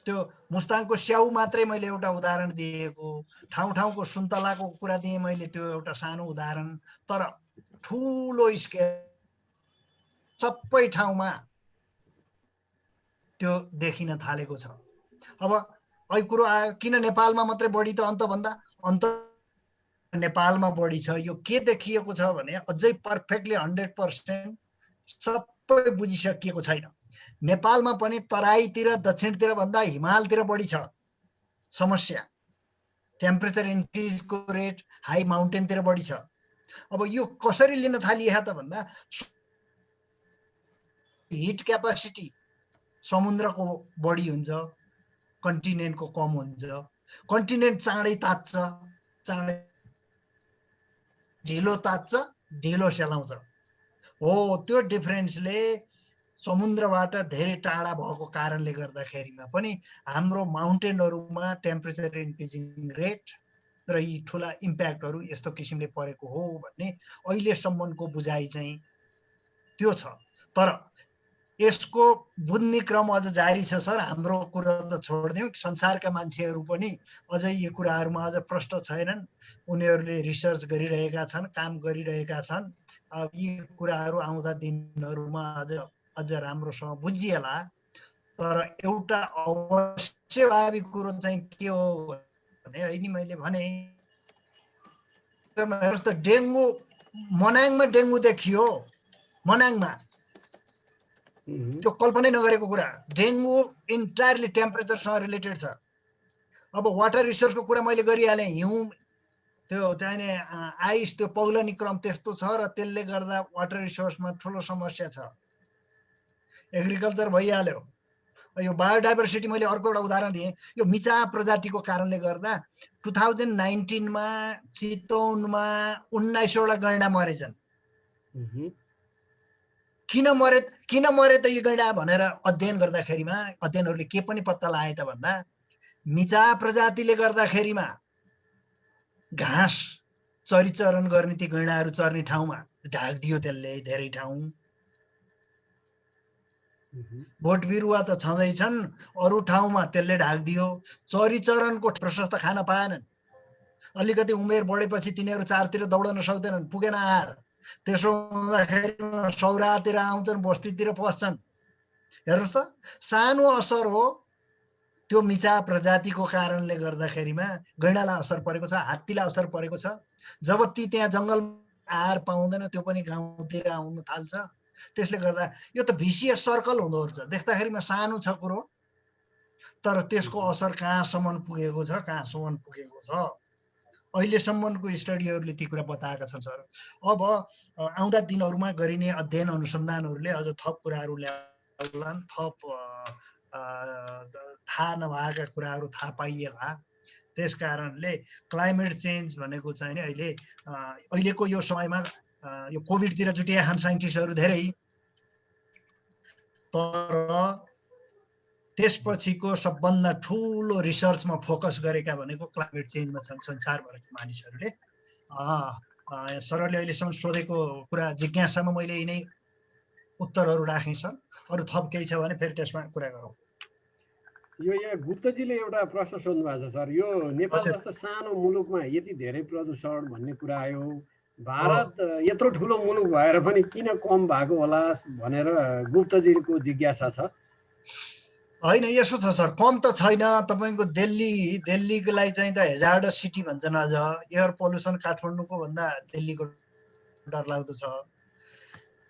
त्यो मुस्ताङको स्याउ मात्रै मैले एउटा उदाहरण दिएको, ठाउँको सुन्तलाको कुरा दिएँ मैले, त्यो एउटा सानो उदाहरण। तर ठुलो स्केल सबै ठाउँमा त्यो देखिन थालेको छ। अब अहिले कुरो आयो किन नेपालमा मात्रै बढी त अन्त नेपालमा बढी छ। यो के देखिएको छ भने अझै पर्फेक्टली 100% सबै बुझिसकिएको छैन। नेपालमा पनि तराईतिर दक्षिणतिर भन्दा हिमालतिर बढी छ समस्या। टेम्परेचर इन्क्रिजको रेट हाई माउन्टेनतिर बढी छ। अब यो कसरी लिन थालिए त भन्दा हिट क्यापासिटी समुद्रको बढी हुन्छ, कन्टिनेन्टको कम हुन्छ। कन्टिनेन्ट चाँडै तात्छ, चाँडै ढिलो तात्छ, ढिलो सेलाउँछ। हो त्यो डिफरेन्सले समुद्रबाट धेरै टाढा भएको कारणले गर्दाखेरिमा पनि हाम्रो माउन्टेनहरूमा टेम्परेचर इन्क्रिजिङ रेट र यी ठुला इम्प्याक्टहरू यस्तो किसिमले परेको हो भन्ने अहिलेसम्मको बुझाइ चाहिँ त्यो छ। तर यसको बुझ्ने क्रम अझ जारी छ सर। हाम्रो कुरा त छोडिदिउँ, संसारका मान्छेहरू पनि अझै यी कुराहरूमा अझ प्रष्ट छैनन्। उनीहरूले रिसर्च गरिरहेका छन्, काम गरिरहेका छन्। अब यी कुराहरू आउँदा दिनहरूमा अझ राम्रोसँग बुझिएला। तर एउटा अवश्यभावी कुरो चाहिँ के हो भने अहिले मैले भने जस्तो डेङ्गु, मनाङमा डेङ्गु देखियो, मनाङमा त्यो कल्पनै नगरेको कुरा। डेङ्गु इन्टायरली टेम्परेचरसँग रिलेटेड छ। अब वाटर रिसोर्सको कुरा मैले गरिहालेँ, हिउँ त्यो चाहिने आइस त्यो पौलनी क्रम त्यस्तो छ र त्यसले गर्दा वाटर रिसोर्समा ठुलो समस्या छ। एग्रिकल्चर भइहाल्यो। यो बायोडाइभर्सिटी मैले अर्को एउटा उदाहरण दिएँ, यो मिचा प्रजातिको कारणले गर्दा 2019मा चितवनमा 19वटा गैंडा मरेछन्। किन मरे त यो गैंडा भनेर अध्ययन गर्दाखेरिमा अध्ययनहरूले के पनि पत्ता लाए त भन्दा मिचा प्रजातिले गर्दाखेरिमा घाँस चरिचरण गर्ने ती गैँडाहरू चर्ने ठाउँमा ढाकिदियो त्यसले धेरै ठाउँ। बोट बिरुवा त छँदैछन्, अरू ठाउँमा त्यसले ढाकिदियो। चरिचरणको प्रशस्त खान पाएनन्। अलिकति उमेर बढेपछि तिनीहरू चारतिर दौडन सक्दैनन्, पुगेन आहार। त्यसो हुँदाखेरि सौरातिर आउँछन्, बस्तीतिर पस्छन्। हेर्नुहोस् त, सानो असर हो त्यो मिचा प्रजातिको कारणले गर्दाखेरिमा गैँडालाई असर परेको छ, हात्तीलाई असर परेको छ। जब ती त्यहाँ जङ्गल आहार पाउँदैन, त्यो पनि गाउँतिर आउनु थाल्छ। त्यसले गर्दा यो त भिसियस सर्कल हुँदो रहेछ। देख्दाखेरिमा सानो छ कुरो, तर त्यसको असर कहाँसम्म पुगेको छ, कहाँसम्म पुगेको छ। अहिलेसम्मको स्टडीहरूले ती कुरा बताएका छन् सर। अब आउँदा दिनहरूमा गरिने अध्ययन अनुसन्धानहरूले अझ थप कुराहरू ल्याउलान्, थप थाहा नभएका कुराहरू थाहा पाइएला। त्यस कारणले क्लाइमेट चेन्ज भनेको चाहिँ नि अहिलेको यो समयमा यो कोभिडतिर जुटिया छन् साइन्टिस्टहरू धेरै, तर त्यसपछिको सबभन्दा ठुलो रिसर्चमा फोकस गरेका भनेको क्लाइमेट चेन्जमा छन् संसारभरका मानिसहरूले। सरले अहिलेसम्म सोधेको कुरा जिज्ञासामा मैले यिनै उत्तरहरू राखेँ सर। अरू थप केही छ भने फेरि त्यसमा कुरा गरौँ। यो यहाँ गुप्तजीले एउटा प्रश्न सोध्नु भएको छ सर। यो नेपाल जस्तो सानो मुलुकमा यति धेरै प्रदूषण भन्ने कुरा आयो, भारत यत्रो ठुलो मुलुक भएर पनि किन कम भएको होला भनेर गुप्तजीको जिज्ञासा छ। होइन, यसो छ सर, कम त छैन। तपाईँको दिल्लीलाई चाहिँ त हेजार्डस सिटी भन्छन्। अझ एयर पल्युसन काठमाडौँको भन्दा दिल्लीको डरलाग्दो छ।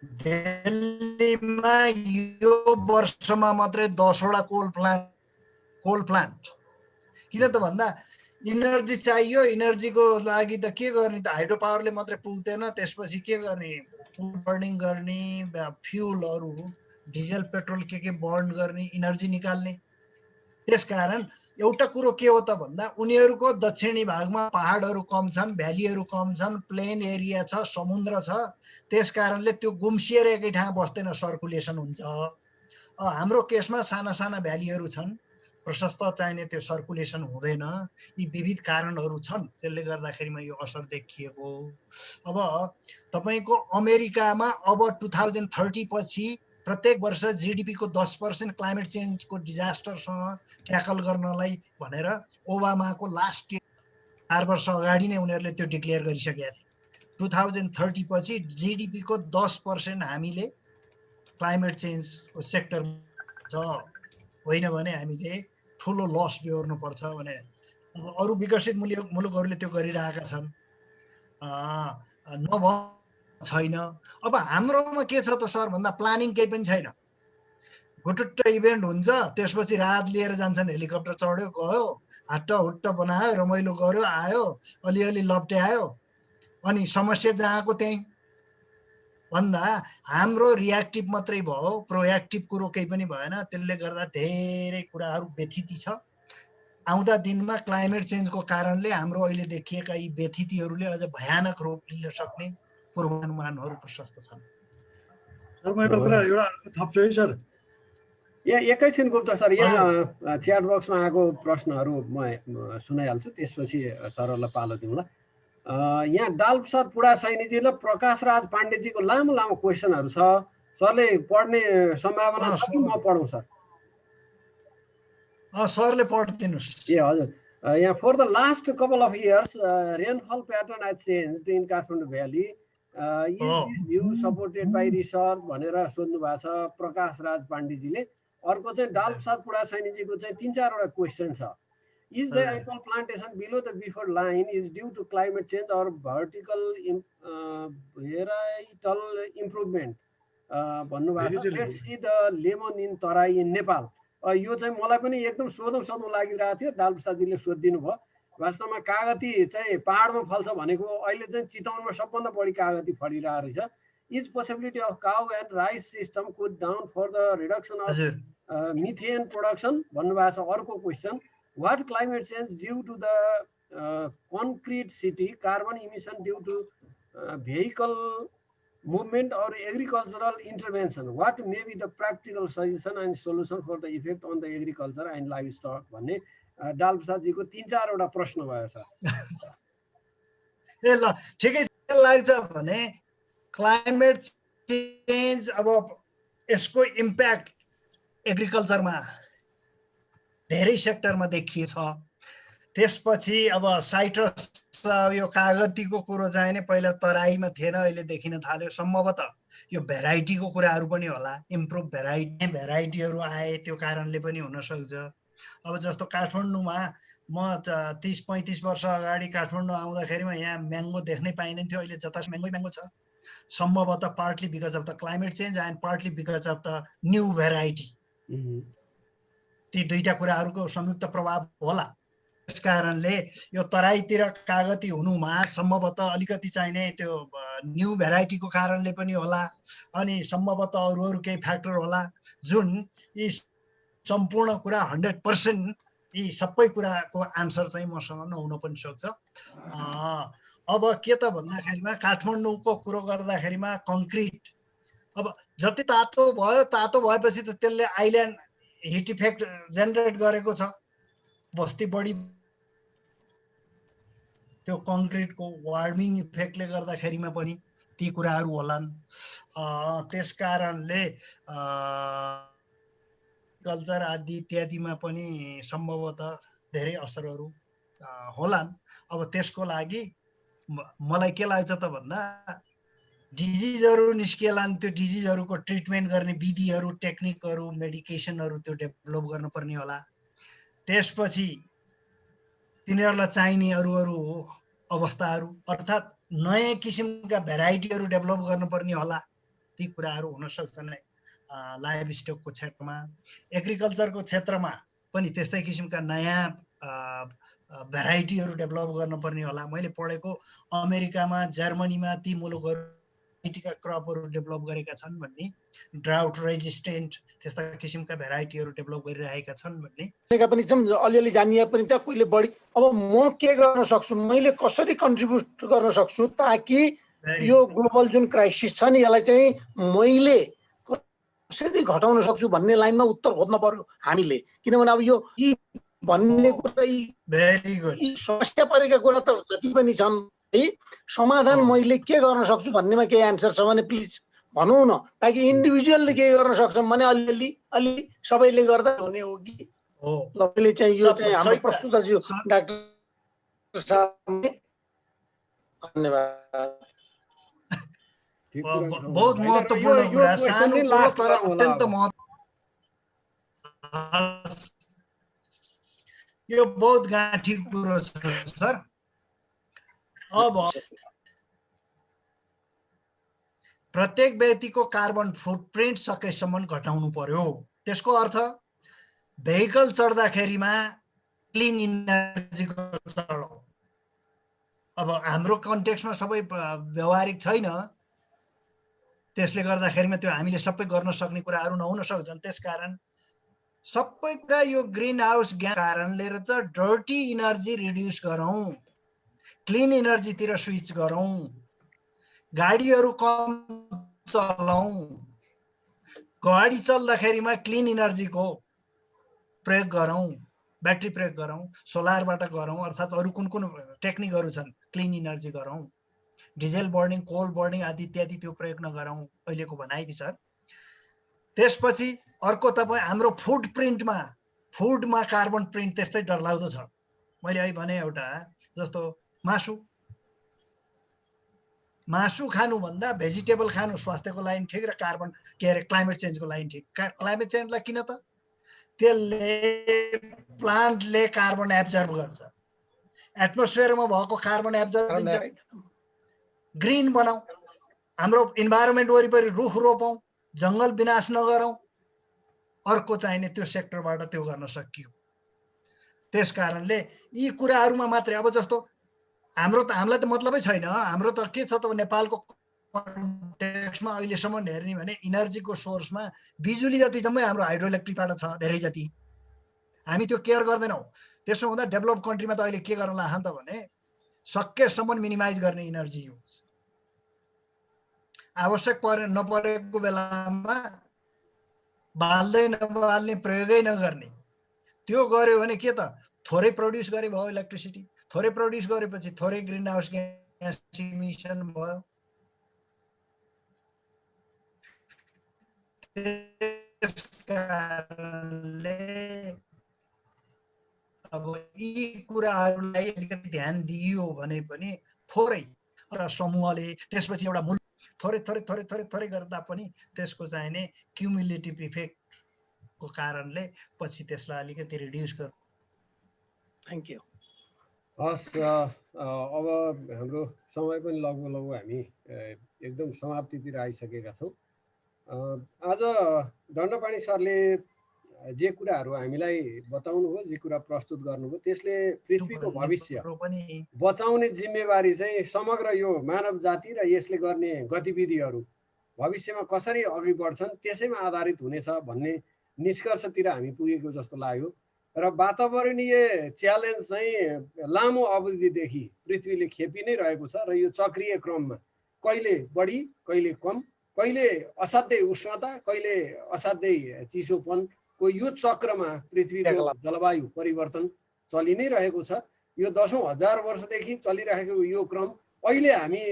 दिल्लीमा यो वर्षमा मात्रै 10वटा कोल प्लान्ट। किन त भन्दा इनर्जी चाहियो, इनर्जीको लागि त के गर्ने त, हाइड्रो पावरले मात्रै पुग्दैन। त्यसपछि के गर्ने, बर्निङ गर्ने, फ्युलहरू डिजल पेट्रोल के बर्न गर्ने, इनर्जी निकाल्ने। त्यसकारण एउटा कुरो के हो त भन्दा उनीहरूको दक्षिणी भागमा पहाडहरू कम छन्, भ्यालीहरू कम छन्, प्लेन एरिया छ, समुद्र छ। त्यसकारणले त्यो गुम्सिएर एकै ठाउँ बस्दैन, सर्कुलेसन हुन्छ। हाम्रो केसमा साना साना भ्यालीहरू छन्, प्रशस्त चाहिने त्यो सर्कुलेसन हुँदैन। यी विविध कारणहरू छन्, त्यसले गर्दाखेरिमा यो असर देखिएको। अब तपाईँको अमेरिकामा अब 2030 पछि प्रत्येक वर्ष GDP को 10% क्लाइमेट चेन्जको डिजास्टरसँग ट्याकल गर्नलाई भनेर ओबामाको लास्ट 4 वर्ष अगाडि नै उनीहरूले त्यो डिक्लेयर गरिसकेका थिए। 2030 पछि GDP को 10% हामीले क्लाइमेट चेन्जको सेक्टर छ, होइन भने हामीले ठुलो लस बेहोर्नुपर्छ भने। अब अरू विकसित मुलुकहरूले त्यो गरिरहेका छन्, छैन। अब हाम्रोमा के छ त सर भन्दा प्लानिङ केही पनि छैन। गुटुट्ट इभेन्ट हुन्छ, त्यसपछि रात लिएर जान्छन्, हेलिकप्टर चढ्यो गयो, हाट्ट हुट्ट बनायो, रमाइलो गर्यो, आयो, अलिअलि लप्ट्यायो, अनि समस्या जहाँको त्यहीँ। भन्दा हाम्रो रियाक्टिभ मात्रै भयो, प्रोएक्टिभ कुरो केही पनि भएन। त्यसले गर्दा धेरै कुराहरू व्यथिति छ। आउँदा दिनमा क्लाइमेट चेन्जको कारणले हाम्रो अहिले देखिएका यी व्यथितिहरूले अझ भयानक रूप लिन सक्ने पूर्वानुमानहरू प्रशस्त छन्। सर म एउटा कुरा थप्छु है सर। यहाँ एकैछिन गुप्ता सर, यहाँ च्याट बक्समा आएको प्रश्नहरू म सुनाइहाल्छु, त्यसपछि सरलाई पालो दिउँला। यहाँ डालप्रसाद पुडा सैनीजी र प्रकाश राज पाण्डेजीको लामो लामो क्वेसनहरू छ। सरले पढ्ने सम्भावना छ कि म पढौँ सर? सरले पढिदिनुहोस्। ए हजुर, यहाँ for the last couple of years rainfall pattern has changed in Kathmandu valley, is this view supported by research भनेर सोध्नु भएको छ प्रकाश राज पाण्डेजीले। अर्को चाहिँ डालप्रसाद पुडा सैनीजीको चाहिँ 3-4वटा क्वेसन छ। Is the apple plantation below the before line is due to climate change or vertical varietal improvement? भन्नुभएको छ। Let's see the lemon in Tarai in Nepal. यो चाहिँ मलाई पनि एकदम सोधौँ लागिरहेको थियो, डालप्रसादजीले सोधिदिनु भयो। वास्तवमा कागती चाहिँ पहाडमा फल्छ भनेको अहिले चाहिँ चितवनमा सबभन्दा बढी कागती फलिरहेको रहेछ। Is possibility of cow and rice system could down for the reduction of methane production भन्नुभएको छ। अर्को question, what climate change due to the concrete city, carbon emission due to vehicle movement or agricultural intervention, what may be the practical suggestion and solution for the effect on the agriculture and livestock भन्ने डालप्रसादजीको 3-4वटा प्रश्न भयो सर। ए ल ठिकै छ, के लाग्छ भने क्लाइमेट चेन्ज अब यसको इम्प्याक्ट एग्रिकल्चरमा धेरै सेक्टरमा देखिएछ। त्यसपछि अब साइट्रस यो कागतीको कुरो चाहिँ नि पहिला तराईमा थिएन, अहिले देखिन थाल्यो। सम्भवतः यो भेराइटीको कुराहरू पनि होला, इम्प्रुभ भेराइटीहरू आए, त्यो कारणले पनि हुनसक्छ। अब जस्तो काठमाडौँमा म 30-35 वर्ष अगाडि काठमाडौँ आउँदाखेरिमा यहाँ म्याङ्गो देख्नै पाइँदैन थियो, अहिले जता म्याङ्गो छ। सम्भवतः partly because of the climate change and partly because of the new variety. ती दुईटा कुराहरूको संयुक्त प्रभाव होला। त्यस कारणले यो तराईतिर कागती हुनुमा सम्भवतः अलिकति चाहिने त्यो न्यू भेराइटीको कारणले पनि होला, अनि सम्भवतः अरू केही फ्याक्टर होला, जुन यी सम्पूर्ण कुरा 100% यी सबै कुराको आन्सर चाहिँ मसँग नहुन पनि सक्छ। अब के त भन्दाखेरिमा काठमाडौँको कुरो गर्दाखेरिमा कङ्क्रिट अब जति तातो भयो, तातो भएपछि त त्यसले आइल्यान्ड हिट इफेक्ट जेनेरेट गरेको छ, बस्ती बढी त्यो कङ्क्रिटको वार्मिङ इफेक्टले गर्दाखेरिमा पनि ती कुराहरू होलान्। त्यस कारणले कल्चर आदि इत्यादिमा पनि सम्भवतः धेरै असरहरू होलान्। अब त्यसको लागि मलाई के लाग्छ त भन्दा डिजिजहरू निस्केलान्, त्यो डिजिजहरूको ट्रिटमेन्ट गर्ने विधिहरू, टेक्निकहरू, मेडिकेसनहरू त्यो डेभलप गर्नुपर्ने होला। त्यसपछि तिनीहरूलाई चाहिने अरू अवस्थाहरू अर्थात् नयाँ किसिमका भेराइटीहरू डेभलप गर्नुपर्ने होला। ती कुराहरू हुन सक्छन्। लाइभ स्टकको क्षेत्रमा, एग्रिकल्चरको क्षेत्रमा पनि त्यस्तै किसिमका नयाँ भेराइटीहरू डेभलप गर्नुपर्ने होला। मैले पढेको अमेरिकामा, जर्मनीमा ती मुलुकहरू भेराइटीका क्रपहरू डेभलप गरेका छन् भन्ने, ड्राउट रेजिस्टेन्ट त्यस्ता किसिमका भेराइटीहरू डेभलप गरिरहेका छन् भन्ने पनि अलिअलि जानिए पनि त कहिले बढी। अब म के गर्न सक्छु, मैले कसरी कन्ट्रिब्युट गर्न सक्छु ताकि यो ग्लोबल जुन क्राइसिस छ नि यसलाई चाहिँ मैले कसरी घटाउन सक्छु भन्ने लाइनमा उत्तर खोज्न पर्यो हामीले। किनभने अब यो यी भन्ने कुरा यी समस्या परेका कुरा त जति पनि छन् है, समाधान मैले के गर्न सक्छु भन्नेमा केही एन्सर छ भने प्लिज भनौँ न, ताकि इन्डिभिजुअलले के गर्न सक्छौँ भने अलि सबैले गर्दा हुने हो कि ल। मैले चाहिँ यो चाहिँ हाम्रो प्रस्तुतज्यू डाक्टर साहबले धन्यवाद। बहुत महत्त्वपूर्ण कुरा, सानो कुरो तर अत्यन्त महत्त्व। यो बहुत गाँठी कुरो छ सर। अब प्रत्येक व्यक्तिको कार्बन फुटप्रिन्ट सकेसम्म घटाउनु पर्यो। त्यसको अर्थ भेहिकल चढ्दाखेरिमा क्लिन इनर्जीको चढाउ। अब हाम्रो कन्टेक्स्टमा सबै व्यवहारिक छैन, त्यसले गर्दाखेरिमा त्यो हामीले सबै गर्न सक्ने कुराहरू नहुन सक्छन्। त्यसकारण सबै कुरा यो ग्रिन हाउस ग्यास कारणले चाहिँ डर्टी इनर्जी रिड्युस गरौँ, क्लिन इनर्जीतिर स्विच गरौँ, गाडीहरू कम चलाउँ, गाडी चल्दाखेरिमा क्लिन इनर्जीको प्रयोग गरौँ, ब्याट्री प्रयोग गरौँ, सोलरबाट गरौँ, अर्थात् अरू कुन टेक्निकहरू छन् क्लिन इनर्जी गरौँ, डिजेल बर्निङ, कोल बर्निङ आदि इत्यादि त्यो प्रयोग नगरौँ, अहिलेको भनाइ कि सर। त्यसपछि अर्को तपाईँ हाम्रो फुडमा कार्बन प्रिन्ट त्यस्तै डरलाग्दो छ। मैले अहिले भने एउटा जस्तो मासु खानुभन्दा भेजिटेबल खानु स्वास्थ्यको लागि ठिक र कार्बन क्लाइमेट चेन्जको लागि ठिक। क्लाइमेट चेन्जलाई किन त त्यसले प्लान्टले कार्बन एब्जर्ब गर्छ, एटमोस्फियरमा भएको कार्बन एब्जर्ब दिन्छ। ग्रिन बनाऊ, हाम्रो इन्भाइरोमेन्ट वरिपरि रुख रोपौँ, जङ्गल विनाश नगरौँ, अर्को चाहिने त्यो सेक्टरबाट त्यो गर्न सकियो। त्यस कारणले यी कुराहरूमा मात्रै अब जस्तो हामीलाई त मतलबै छैन। हाम्रो त के छ त नेपालको कन्टेक्स्टमा अहिलेसम्म हेर्ने भने इनर्जीको सोर्समा बिजुली जति जम्मै हाम्रो हाइड्रो इलेक्ट्रिकबाट छ, धेरै जति हामी त्यो केयर गर्दैनौँ। त्यसो हुँदा डेभलप कन्ट्रीमा त अहिले के गर्न लाग्छ त भने सकेसम्म मिनिमाइज गर्ने इनर्जी युज, आवश्यक नपरेको बेलामा बाल्दै नबाल्ने, प्रयोगै नगर्ने। त्यो गर्यो भने के त थोरै प्रड्युस गरे भयो इलेक्ट्रिसिटी, थोरै प्रड्युस गरेपछि थोरै ग्रिन हाउस मिसन भयो। त्यस कारणले अब यी कुराहरूलाई अलिकति ध्यान दिइयो भने पनि थोरै र समूहले त्यसपछि एउटा मूल थोरै थोरै थोरै थोरै थोरै गर्दा पनि त्यसको चाहिने क्युमुलेटिभ इफेक्टको कारणले पछि त्यसलाई अलिकति रिड्युस गर्नु। Thank you. हस्, अब हाम्रो समय पनि लगभग हामी एकदम समाप्तितिर आइसकेका छौँ। आज दण्डपाणी सरले जे कुराहरू हामीलाई बताउनुभयो, जे कुरा प्रस्तुत गर्नुभयो, त्यसले पृथ्वीको भविष्य बचाउने जिम्मेवारी चाहिँ समग्र यो मानव जाति र यसले गर्ने गतिविधिहरू भविष्यमा कसरी अघि बढ्छन् त्यसैमा आधारित हुनेछ भन्ने निष्कर्षतिर हामी पुगेको जस्तो लाग्यो। र वातावरणीय च्यालेन्ज चाहिँ लामो अवधिदेखि पृथ्वीले खेपी नै रहेको छ र यो चक्रीय क्रममा कहिले बढी, कहिले कम, कहिले असाध्यै उष्णता, कहिले असाध्यै चिसोपनको यो चक्रमा पृथ्वीको जलवायु परिवर्तन चलि नै रहेको छ। यो 10,000 वर्षदेखि चलिरहेको यो क्रम अहिले हामी